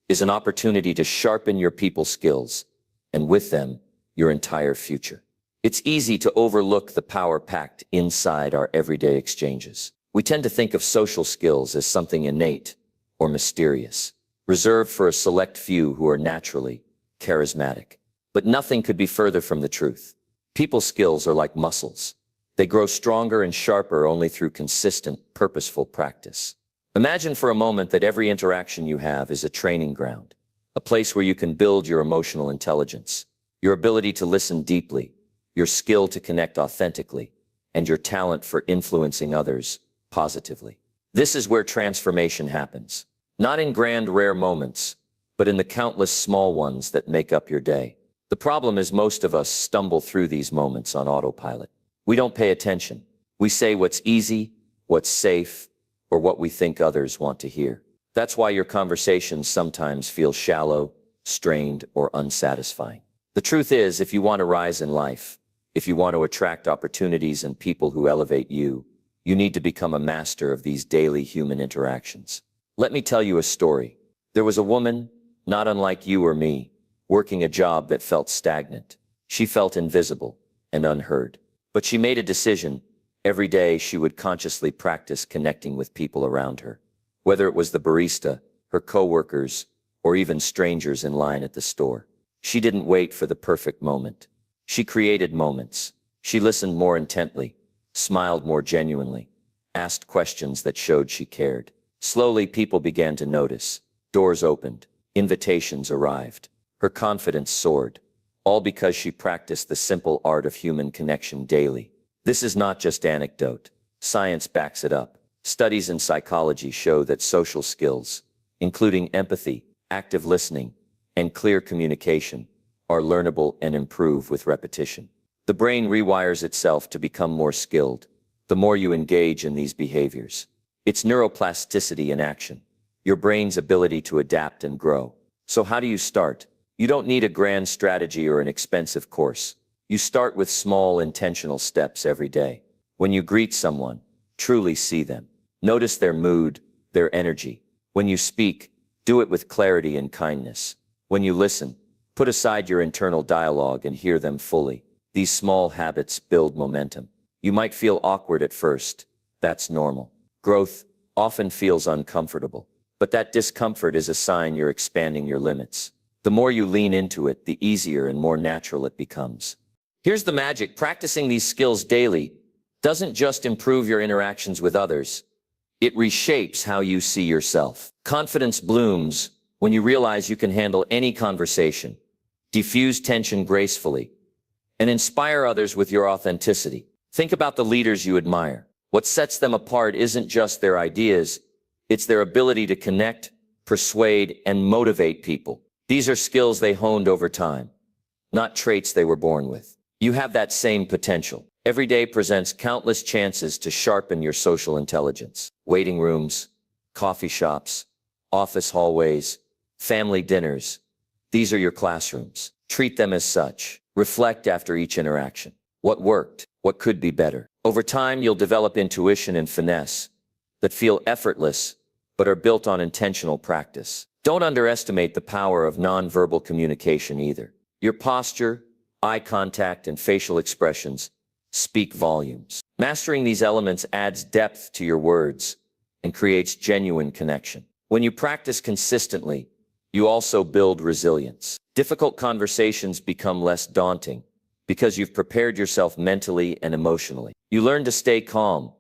[SPEAKER 1] is an opportunity to sharpen your people skills, and with them, your entire future. It's easy to overlook the power packed inside our everyday exchanges. We tend to think of social skills as something innate or mysterious, reserved for a select few who are naturally charismatic. But nothing could be further from the truth. People skills are like muscles. They grow stronger and sharper only through consistent, purposeful practice. Imagine for a moment that every interaction you have is a training ground, a place where you can build your emotional intelligence, your ability to listen deeply, your skill to connect authentically, and your talent for influencing others positively. This is where transformation happens, not in grand, rare moments, but in the countless small ones that make up your day. The problem is most of us stumble through these moments on autopilot. We don't pay attention. We say what's easy, what's safe, or what we think others want to hear. That's why your conversations sometimes feel shallow, strained, or unsatisfying. The truth is, if you want to rise in life, if you want to attract opportunities and people who elevate you, you need to become a master of these daily human interactions. Let me tell you a story. There was a woman, not unlike you or me, working a job that felt stagnant. She felt invisible and unheard. But she made a decision. Every day she would consciously practice connecting with people around her. Whether it was the barista, her coworkers, or even strangers in line at the store. She didn't wait for the perfect moment. She created moments. She listened more intently, smiled more genuinely, asked questions that showed she cared. Slowly, people began to notice. Doors opened. Invitations arrived. Her confidence soared. All because she practiced the simple art of human connection daily. This is not just anecdote. Science backs it up. Studies in psychology show that social skills, including empathy, active listening, and clear communication, are learnable and improve with repetition. The brain rewires itself to become more skilled the more you engage in these behaviors. It's neuroplasticity in action, your brain's ability to adapt and grow. So how do you start? You don't need a grand strategy or an expensive course. You start with small, intentional steps every day. When you greet someone, truly see them. Notice their mood, their energy. When you speak, do it with clarity and kindness. When you listen, put aside your internal dialogue and hear them fully. These small habits build momentum. You might feel awkward at first. That's normal. Growth often feels uncomfortable, but that discomfort is a sign you're expanding your limits. The more you lean into it, the easier and more natural it becomes. Here's the magic. Practicing these skills daily doesn't just improve your interactions with others. It reshapes how you see yourself. Confidence blooms when you realize you can handle any conversation, diffuse tension gracefully, and inspire others with your authenticity. Think about the leaders you admire. What sets them apart isn't just their ideas, it's their ability to connect, persuade, and motivate people. These are skills they honed over time, not traits they were born with. You have that same potential. Every day presents countless chances to sharpen your social intelligence. Waiting rooms, coffee shops, office hallways, family dinners. These are your classrooms. Treat them as such. Reflect after each interaction. What worked? What could be better? Over time, you'll develop intuition and finesse that feel effortless, but are built on intentional practice. Don't underestimate the power of nonverbal communication either. Your posture, eye contact, and facial expressions speak volumes. Mastering these elements adds depth to your words and creates genuine connection. When you practice consistently, you also build resilience. Difficult conversations become less daunting because you've prepared yourself mentally and emotionally. You learn to stay calm,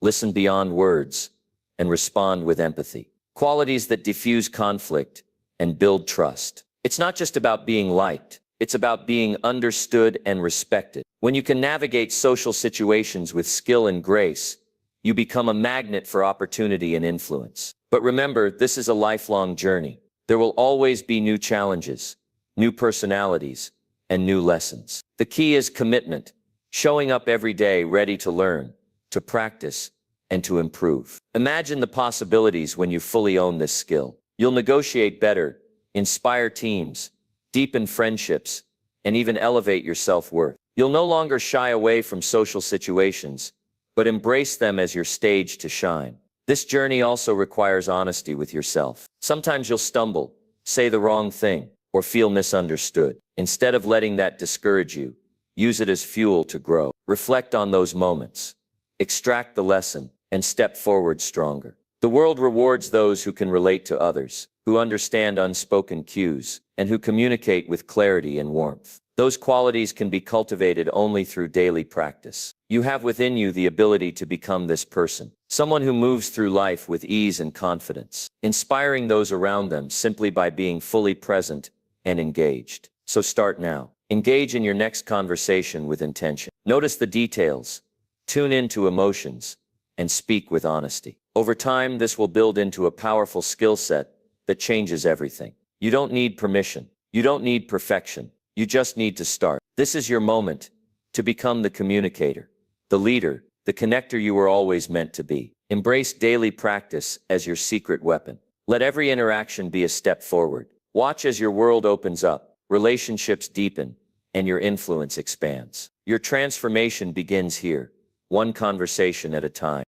[SPEAKER 1] listen beyond words, and respond with empathy. Qualities that diffuse conflict and build trust. It's not just about being liked, it's about being understood and respected. When you can navigate social situations with skill and grace, you become a magnet for opportunity and influence. But remember, this is a lifelong journey. There will always be new challenges, new personalities, and new lessons. The key is commitment, showing up every day ready to learn, to practice, and to improve. Imagine the possibilities when you fully own this skill. You'll negotiate better, inspire teams, deepen friendships, and even elevate your self-worth. You'll no longer shy away from social situations, but embrace them as your stage to shine. This journey also requires honesty with yourself. Sometimes you'll stumble, say the wrong thing, or feel misunderstood. Instead of letting that discourage you, use it as fuel to grow. Reflect on those moments, extract the lesson, and step forward stronger. The world rewards those who can relate to others, who understand unspoken cues, and who communicate with clarity and warmth. Those qualities can be cultivated only through daily practice. You have within you the ability to become this person, someone who moves through life with ease and confidence, inspiring those around them simply by being fully present and engaged. So start now. Engage in your next conversation with intention. Notice the details, tune into emotions, and speak with honesty. Over time, this will build into a powerful skill set that changes everything. You don't need permission. You don't need perfection. You just need to start. This is your moment to become the communicator, the leader, the connector you were always meant to be. Embrace daily practice as your secret weapon. Let every interaction be a step forward. Watch as your world opens up, relationships deepen, and your influence expands. Your transformation begins here, one conversation at a time.